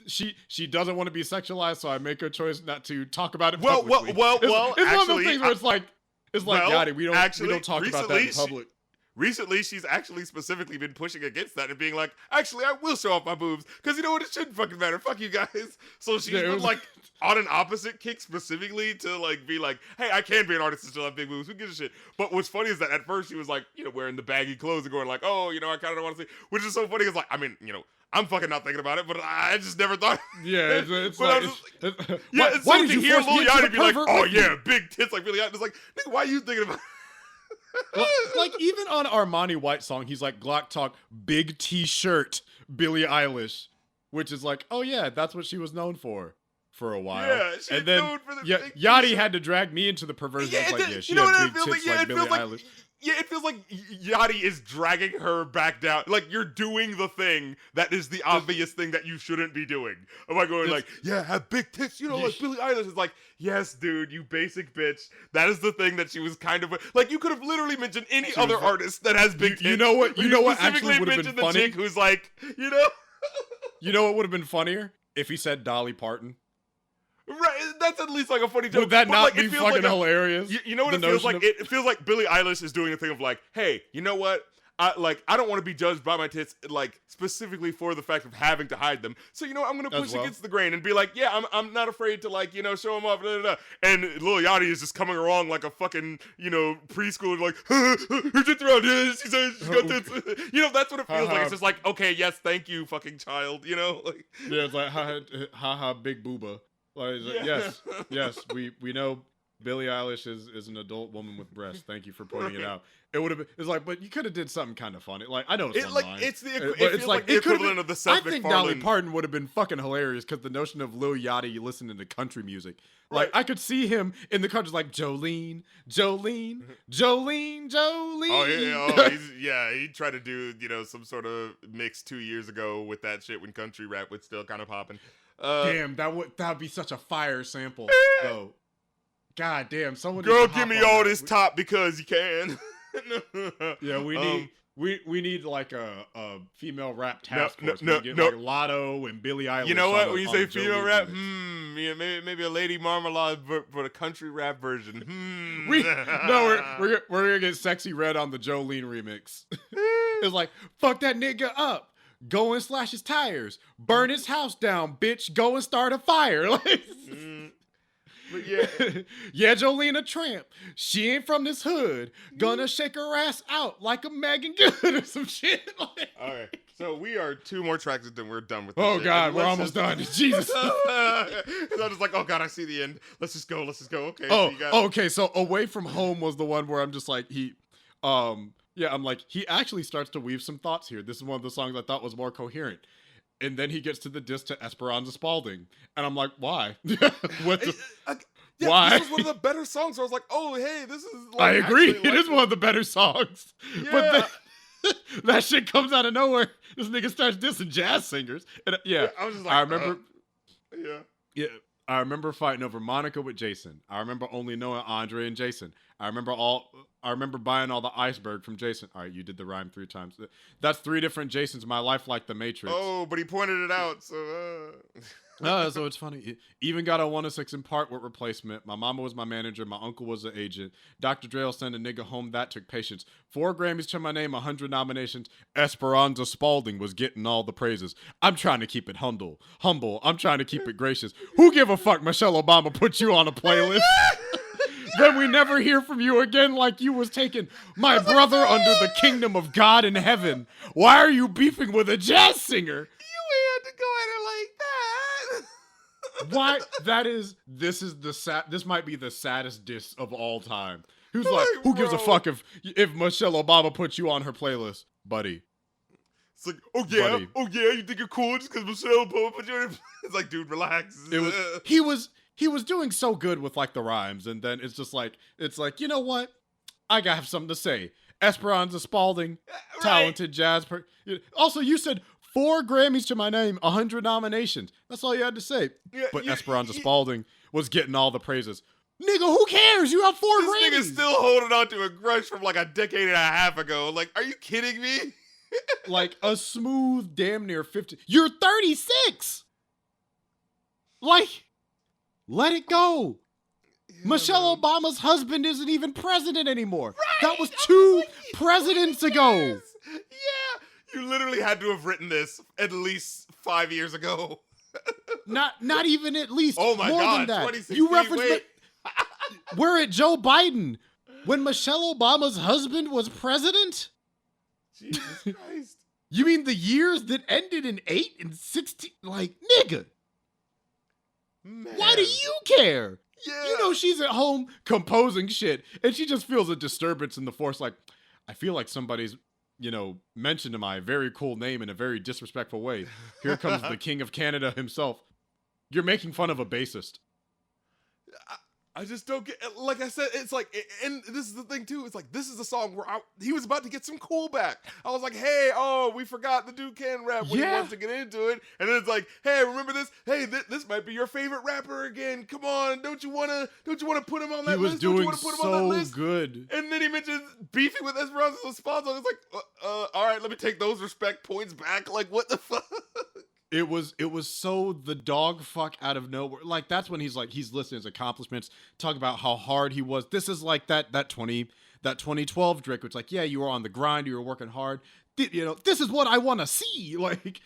she doesn't want to be sexualized, so I make a choice not to talk about it well, publicly. It's actually, one of those things where it's like, Yachty, we don't talk about that in public. Recently, she's actually specifically been pushing against that and being like, actually, I will show off my boobs because you know what? It shouldn't fucking matter. Fuck you guys. So she's been like on an opposite kick specifically to like be like, hey, I can be an artist and still have big boobs. Who gives a shit? But what's funny is that at first she was like, wearing the baggy clothes and going like, oh, I kind of don't want to see. Which is so funny because like, I mean, I'm fucking not thinking about it, but I just never thought. Yeah, it's like, why did you hear Lil Yachty be like, oh yeah, big tits like Billie Eilish? It's like, nigga, why are you thinking about it? Like even on Armani White song, he's like Glock talk big T-shirt Billie Eilish, which is like, oh yeah, that's what she was known for a while. Yeah, she's known for the big Yachty had to drag me into the perversion. Yeah, she had big tits like Billie Eilish. Yeah, it feels like Yachty is dragging her back down. Like, you're doing the thing that is the obvious thing that you shouldn't be doing. Am I going like, yeah, have big tits, like Billie Eilish is like, yes, dude, you basic bitch. That is the thing that she was kind of like. You could have literally mentioned any other artist that has big tits. You know what? You know what actually would have been funny? The chick who's like, You know what would have been funnier if he said Dolly Parton. Right, that's at least like a funny joke. Would that not be fucking hilarious? You know what it feels like? It feels like Billie Eilish is doing a thing of like, hey, you know what? I don't want to be judged by my tits, like specifically for the fact of having to hide them. So I'm gonna push against the grain and be like, yeah, I'm not afraid to like show them off. Blah, blah, blah. And Lil Yachty is just coming along like a fucking preschooler, like her tits are out. Yeah, she says she's got tits. That's what it feels like. It's just like, okay, yes, thank you, fucking child. Like yeah, it's like ha big booba. Like, yes, we know Billie Eilish is an adult woman with breasts. Thank you for pointing it out. It would have been. It's like, but you could have did something kind of funny. Like, I know it's one line. It's the equivalent of the Seth MacFarlane. I think Dolly Parton would have been fucking hilarious because the notion of Lil Yachty listening to country music. Like, I could see him in the country like Jolene. Oh yeah, he tried to do some sort of mix 2 years ago with that shit when country rap was still kind of popping. Damn, that would be such a fire sample. though. God damn, someone. Girl, give me all this top because you can. Yeah, we need like a female rap task force. Get like Lotto and Billie Eilish. You know what? When you say female rap, yeah, maybe a Lady Marmalade for the country rap version. We're gonna get Sexy Red on the Jolene remix. It's like, fuck that nigga up. Go and slash his tires. Burn his house down, bitch. Go and start a fire. But yeah. Yeah, Jolene a tramp. She ain't from this hood. Gonna shake her ass out like a Megan Good or some shit. All right. So we are 2 more tracks and then we're done with this. Oh, God. We're almost done. Jesus. So I'm just like, oh, God, I see the end. Let's just go. Okay. Okay. So Away From Home was the one where I'm just like, I'm like, he actually starts to weave some thoughts here. This is one of the songs I thought was more coherent. And then he gets to the diss to Esperanza Spalding. And I'm like, why? Yeah, Why? this was one of the better songs. So I was like, oh, hey, this is like, I agree. actually, It is one of the better songs. Yeah. But then, that shit comes out of nowhere. This nigga starts dissing jazz singers. And yeah, I was just like, I remember. Yeah. I remember fighting over Monica with Jason. I remember only knowing Andre and Jason. I remember buying all the iceberg from Jason. All right, you did the rhyme 3 times. That's 3 different Jasons. My life like the Matrix. Oh, but he pointed it out, so. So it's funny. Even got a 106 in part with replacement. My mama was my manager. My uncle was the agent. Dr. Dre will send a nigga home. That took patience. 4 Grammys to my name, 100 nominations. Esperanza Spalding was getting all the praises. I'm trying to keep it humble. I'm trying to keep it gracious. Who give a fuck? Michelle Obama put you on a playlist. Then we never hear from you again, like you was taking my brother under the kingdom of God in heaven. Why are you beefing with a jazz singer? You had to go at her like that. Why? This might be the saddest diss of all time. Who's who gives a fuck if Michelle Obama puts you on her playlist, buddy? It's like, oh yeah, you think you're cool just because Michelle Obama put you on her playlist? It's like, dude, relax. He was doing so good with like the rhymes, and then it's like, you know what? I gotta have something to say. Esperanza Spalding, talented jazz. Also, you said 4 Grammys to my name, 100 nominations. That's all you had to say. Yeah, but Esperanza Spalding was getting all the praises. Nigga, who cares? You have 4 Grammys. This nigga's still holding on to a grudge from like a decade and a half ago. Like, are you kidding me? Like a smooth damn near 50. You're 36. Like, let it go. Yeah, Michelle Obama's husband isn't even president anymore. Right? That was 2 presidents ago. Yeah. You literally had to have written this at least 5 years ago. Not even at least. Oh my more God, than that. 2016. You referenced we're at Joe Biden when Michelle Obama's husband was president? Jesus Christ. You mean the years that ended in 8 and 16? Like, nigga. Man. Why do you care? Yeah. You know she's at home composing shit, and she just feels a disturbance in the force. Like, I feel like somebody's, mentioned my very cool name in a very disrespectful way. Here comes the King of Canada himself. You're making fun of a bassist. I just don't get, like I said, it's like, and this is the thing too, it's like, this is the song where he was about to get some cool back. I was like, hey, we forgot the dude can rap when he wants to get into it. And then it's like, hey, remember this? Hey, this might be your favorite rapper again. Come on, don't you want to put him on that list? He was doing so good. And then he mentions beefing with Esperanza Spalding. It's like, all right, let me take those respect points back. Like, what the fuck? It was so the dog fuck out of nowhere. Like, that's when he's listing his accomplishments, talk about how hard he was. This is like that 2012 Drake, which like, yeah, you were on the grind, you were working hard. This is what I want to see. Like,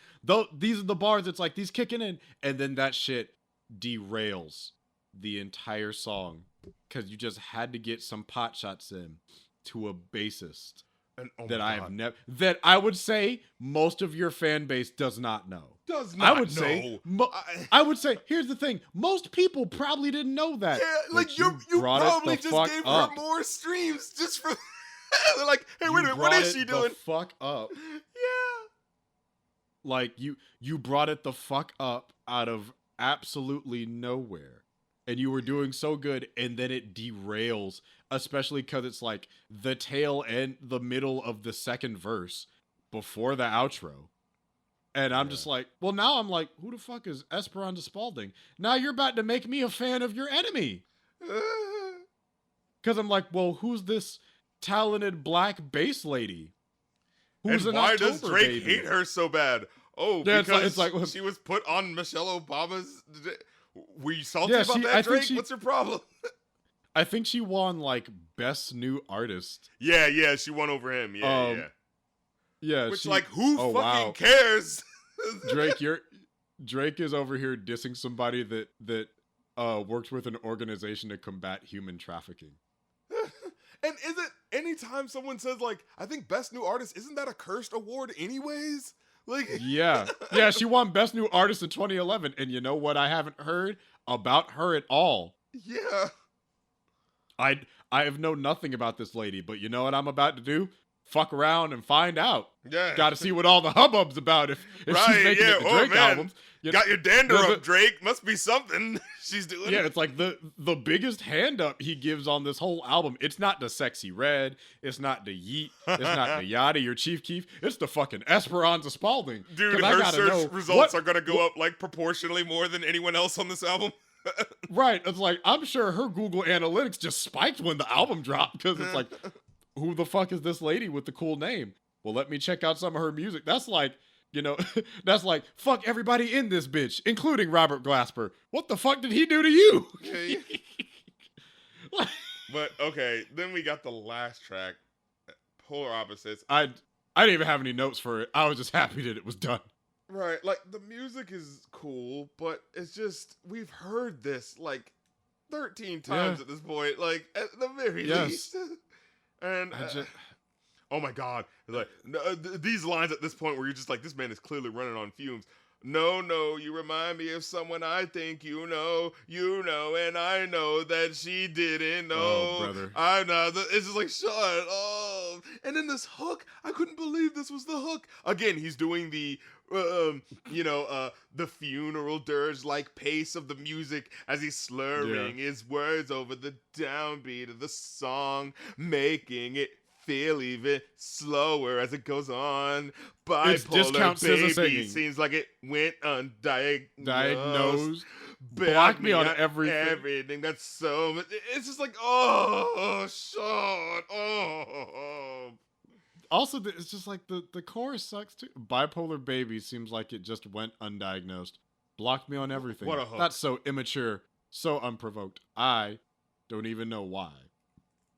these are the bars. It's like these kicking in, and then that shit derails the entire song because you just had to get some pot shots in to a bassist. That I would say most of your fan base does not know. I would say, here's the thing. Most people probably didn't know that. Yeah, like you probably just gave her more streams just for they're like, hey, wait a minute, what is she doing? Fuck up. Yeah. Like you brought it the fuck up out of absolutely nowhere. And you were doing so good, and then it derails, especially because it's like the tail end, the middle of the second verse before the outro. And I'm just like, well, now I'm like, who the fuck is Esperanza Spalding? Now you're about to make me a fan of your enemy. Because I'm like, well, who's this talented black bass lady? Who's and why does Drake hate her so bad? Oh, yeah, because it's like, she was put on Michelle Obama's... Were you salty about that, Drake? What's her problem? I think she won, like, Best New Artist. Yeah, she won over him. Yeah. Which, who fucking cares? Drake is over here dissing somebody that worked with an organization to combat human trafficking. And is it, anytime someone says, like, I think Best New Artist, isn't that a cursed award anyways? Like, yeah, she won Best New Artist in 2011, and you know what I haven't heard about her at all? Yeah. I have known nothing about this lady, but you know what I'm about to do? fuck around and find out. Yeah. Got to see what all the hubbub's about if she's making it to Drake albums. Got your dander up, Drake. Must be something she's doing. Yeah, it's like the biggest hand up he gives on this whole album. It's not the Sexy Red. It's not the Yeet. It's not the Yachty or Chief Keef. It's the fucking Esperanza Spalding. Dude, her search results are going to go up like proportionally more than anyone else on this album. Right. It's like, I'm sure her Google Analytics just spiked when the album dropped because it's like, who the fuck is this lady with the cool name? Well, let me check out some of her music. That's like, you know, that's like, fuck everybody in this bitch, including Robert Glasper. What the fuck did he do to you? But, okay, then we got the last track, Polar Opposites. I didn't even have any notes for it. I was just happy that it was done. Right, like, the music is cool, but it's just, we've heard this, like, 13 times at this point, like, at the very least. And, oh my God, like, these lines at this point where you're just like, this man is clearly running on fumes. No, you remind me of someone I think you know, and I know that she didn't know. Oh, brother. I know. It's just like, shut up. And then this hook, I couldn't believe this was the hook. Again, he's doing the, the funeral dirge-like pace of the music as he's slurring his words over the downbeat of the song, making it feel even slower as it goes on. Bipolar Baby seems like it went undiagnosed. Block me on everything. That's so. It's just like, oh, shut up. Also, it's just like the chorus sucks too. Bipolar Baby seems like it just went undiagnosed. Block me on everything. What a hook. That's so immature, so unprovoked. I don't even know why.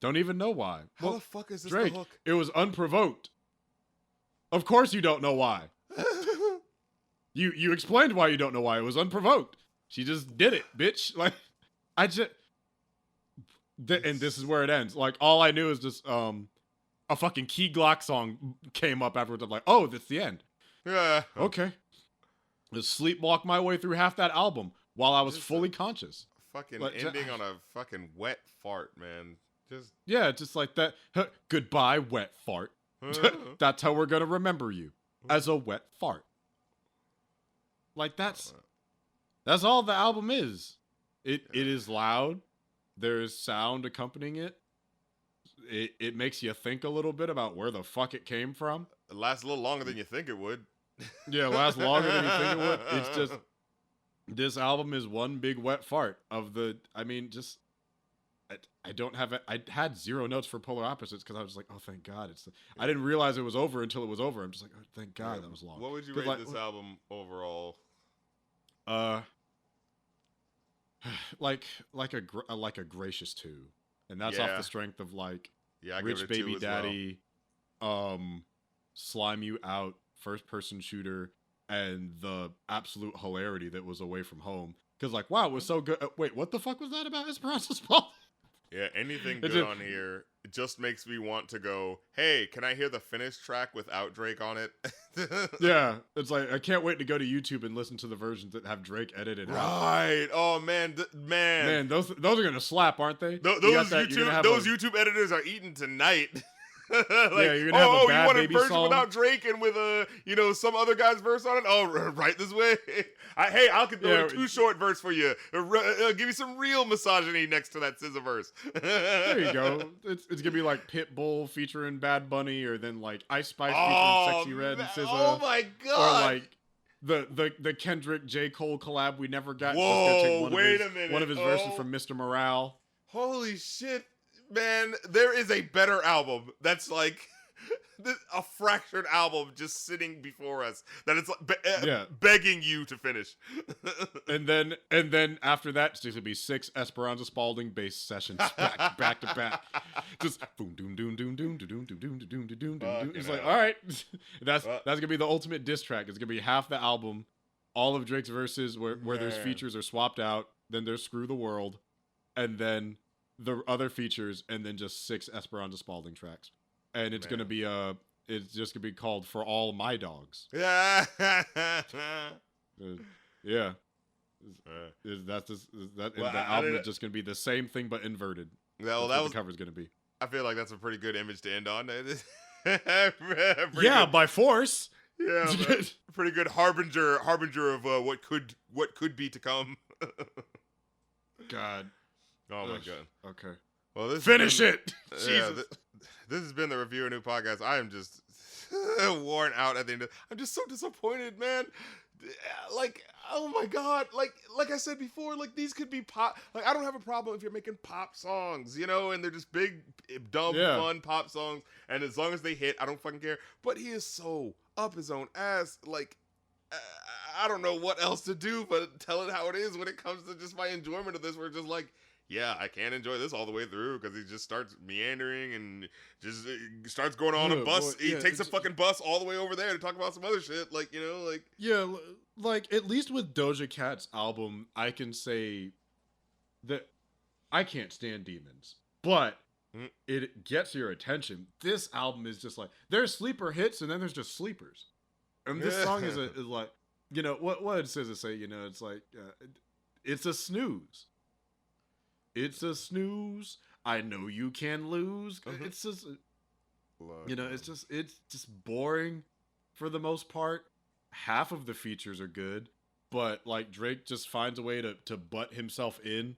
Don't even know why. How the fuck is this Drake, the hook? It was unprovoked. Of course you don't know why. You explained why you don't know why. It was unprovoked. She just did it, bitch. Like, and this is where it ends. Like, all I knew is just a fucking Key Glock song came up afterwards. I'm like, oh, that's the end. Yeah. Okay. Just sleepwalk my way through half that album while I was fully conscious. Fucking ending on a fucking wet fart, man. Just like that. Goodbye, wet fart. That's how we're gonna remember you, as a wet fart. Like that's all the album is. It is loud. There is sound accompanying it. It makes you think a little bit about where the fuck it came from. It lasts a little longer than you think it would. Yeah, it lasts longer than you think it would. It's just, this album is one big wet fart of the. I mean, just. I don't have it. I had 0 notes for Polar Opposites because I was like, oh, thank God. I didn't realize it was over until it was over. I'm just like, oh, thank God that was long. What would you rate this album overall? Like a gracious 2. And that's off the strength of like Rich Baby Daddy, Slime You Out, first person shooter, and the absolute hilarity that was Away From Home. Because like, wow, it was so good. Wait, what the fuck was that about Esperanza Spalding? Yeah, anything good on here, it just makes me want to go, hey, can I hear the finished track without Drake on it? Yeah, it's like, I can't wait to go to YouTube and listen to the versions that have Drake edited out. Right. Oh, man. Man, those are going to slap, aren't they? Those YouTube editors are eating tonight. Like, yeah, you're gonna have a Bad you want Baby a version song without Drake and with some other guy's verse on it? Oh, right this way. I could do a too short verse for you. Give me some real misogyny next to that SZA verse. There you go. It's gonna be like Pitbull featuring Bad Bunny, or then like Ice Spice featuring Sexy Red and SZA. Oh my God. Or like the Kendrick J. Cole collab we never got. Whoa, wait a minute. One of his verses from Mr. Morale. Holy shit. Man, there is a better album that's like a fractured album just sitting before us that it's like begging you to finish. and then after that, it's going to be 6 Esperanza Spalding bass sessions back to back. Just boom doom doom doom doom doom doom doom doom doom doom. It's like, all right, that's gonna be the ultimate diss track. It's gonna be half the album, all of Drake's verses where there's features are swapped out. Then there's Screw the World, and then the other features, and then just 6 Esperanza Spalding tracks. And it's gonna be it's just gonna be called For All My Dogs. Yeah. Yeah. The album is just gonna be the same thing but inverted. Well, that's what the cover's gonna be. I feel like that's a pretty good image to end on. Yeah, by force. Yeah, pretty good harbinger of what could be to come. God. Oh my God. Okay. Well, Finish it. Yeah, Jesus. this has been the Review Anew podcast. I am just worn out at the end. I'm just so disappointed, man. Like, oh my God. Like I said before, like these could be pop. Like I don't have a problem if you're making pop songs, you know, and they're just big, dumb, fun pop songs. And as long as they hit, I don't fucking care. But he is so up his own ass. Like, I don't know what else to do but tell it how it is when it comes to just my enjoyment of this. Where it's just like, yeah, I can't enjoy this all the way through because he just starts meandering and just starts going on a bus. He takes a fucking bus all the way over there to talk about some other shit. Like, you know, like... Yeah, like, at least with Doja Cat's album, I can say that I can't stand Demons, but it gets your attention. This album is just like, there's sleeper hits and then there's just sleepers. And this song is like, you know, what does it say? You know, it's like, it's a snooze. It's a snooze. I know you can lose. It's just, you know, it's just boring for the most part. Half of the features are good, but like Drake just finds a way to butt himself in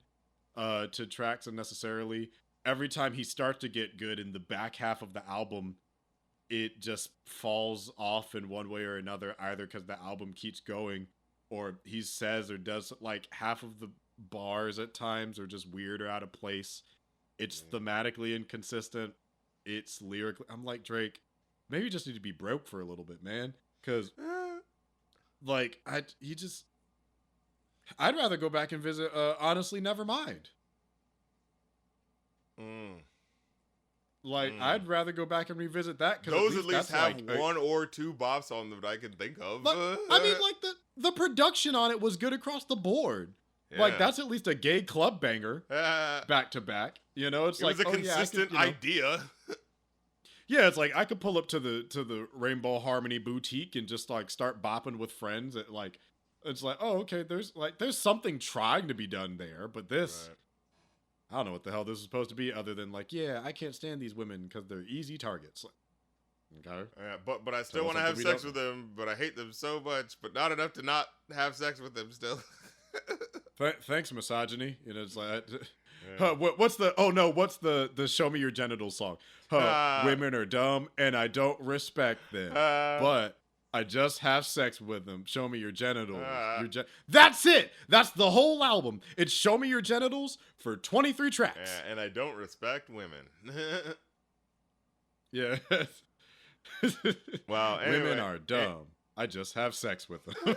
to tracks unnecessarily. Every time he starts to get good in the back half of the album, it just falls off in one way or another, either because the album keeps going or he says or does like half of the bars at times are just weird or out of place. It's thematically inconsistent. It's lyrically. I'm like, Drake, maybe you just need to be broke for a little bit, man. Because, like, I'd rather go back and visit Honestly Nevermind. Like, I'd rather go back and revisit that. Those at least have like, one or two bops on them that I can think of. But, I mean, like, the production on it was good across the board. Yeah. Like, that's at least a gay club banger back to back. You know, it was a consistent idea. Yeah, it's like I could pull up to the Rainbow Harmony Boutique and just like start bopping with friends. It's like, oh, okay, there's something trying to be done there, but this, I don't know what the hell this is supposed to be other than like, yeah, I can't stand these women because they're easy targets. Okay. Yeah, but I still want to have sex with them, but I hate them so much, but not enough to not have sex with them still. Thanks, misogyny. You know, it's like, what's the show me your genitals song? Women are dumb and I don't respect them, but I just have sex with them. Show me your genitals. That's it. That's the whole album. It's show me your genitals for 23 tracks. Yeah, and I don't respect women. Yeah. Well, anyway, women are dumb. I just have sex with them.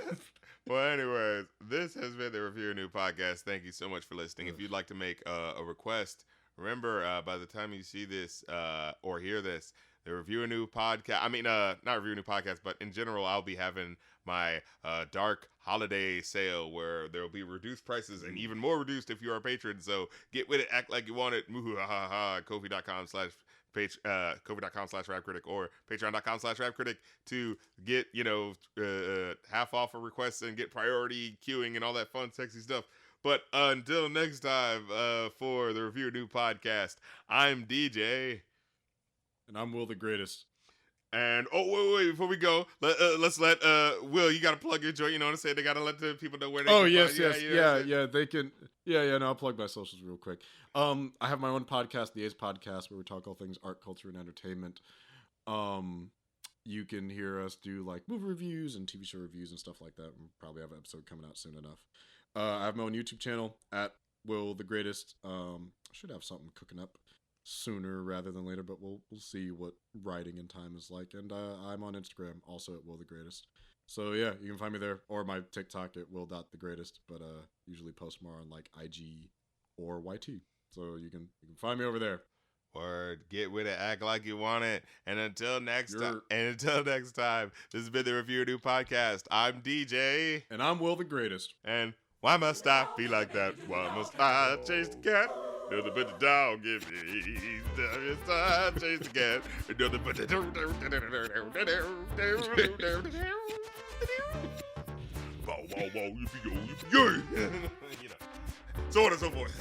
Well, anyways, this has been the Review Anew podcast. Thank you so much for listening. If you'd like to make a request, remember, by the time you see this or hear this, the Review Anew podcast, I mean, not Review Anew podcast, but in general, I'll be having my dark holiday sale where there will be reduced prices and even more reduced if you're a patron. So get with it, act like you want it. Kofi.com/rapcritic or patreon.com/rapcritic to get, half off of requests and get priority queuing and all that fun, sexy stuff. But until next time, for the Review Anew podcast, I'm DJ. And I'm Will the Greatest. And wait, before we go, let's let Will, you gotta plug your joint, you know what I'm saying? They gotta let the people know where they can yes, find they can. No, I'll plug my socials real quick. I have my own podcast, the Ace Podcast, where we talk all things art, culture, and entertainment. You can hear us do like movie reviews and TV show reviews and stuff like that. We'll probably have an episode coming out soon enough. I have my own YouTube channel at Will the Greatest. I should have something cooking up sooner rather than later, but we'll see what writing and time is like. And I'm on Instagram also at Will the Greatest. So yeah, you can find me there, or my TikTok at will.thegreatest, but usually post more on like IG or YT. So you can find me over there. Word, get with it, act like you want it. And until next time, this has been the Review Anew podcast. I'm DJ. And I'm Will the Greatest. And why must I be like that? Why must I chase the cat? Another bit of dog, give me. I chase the cat. Another bit of wow, yippee-yo, yippee-yay. So on and so forth.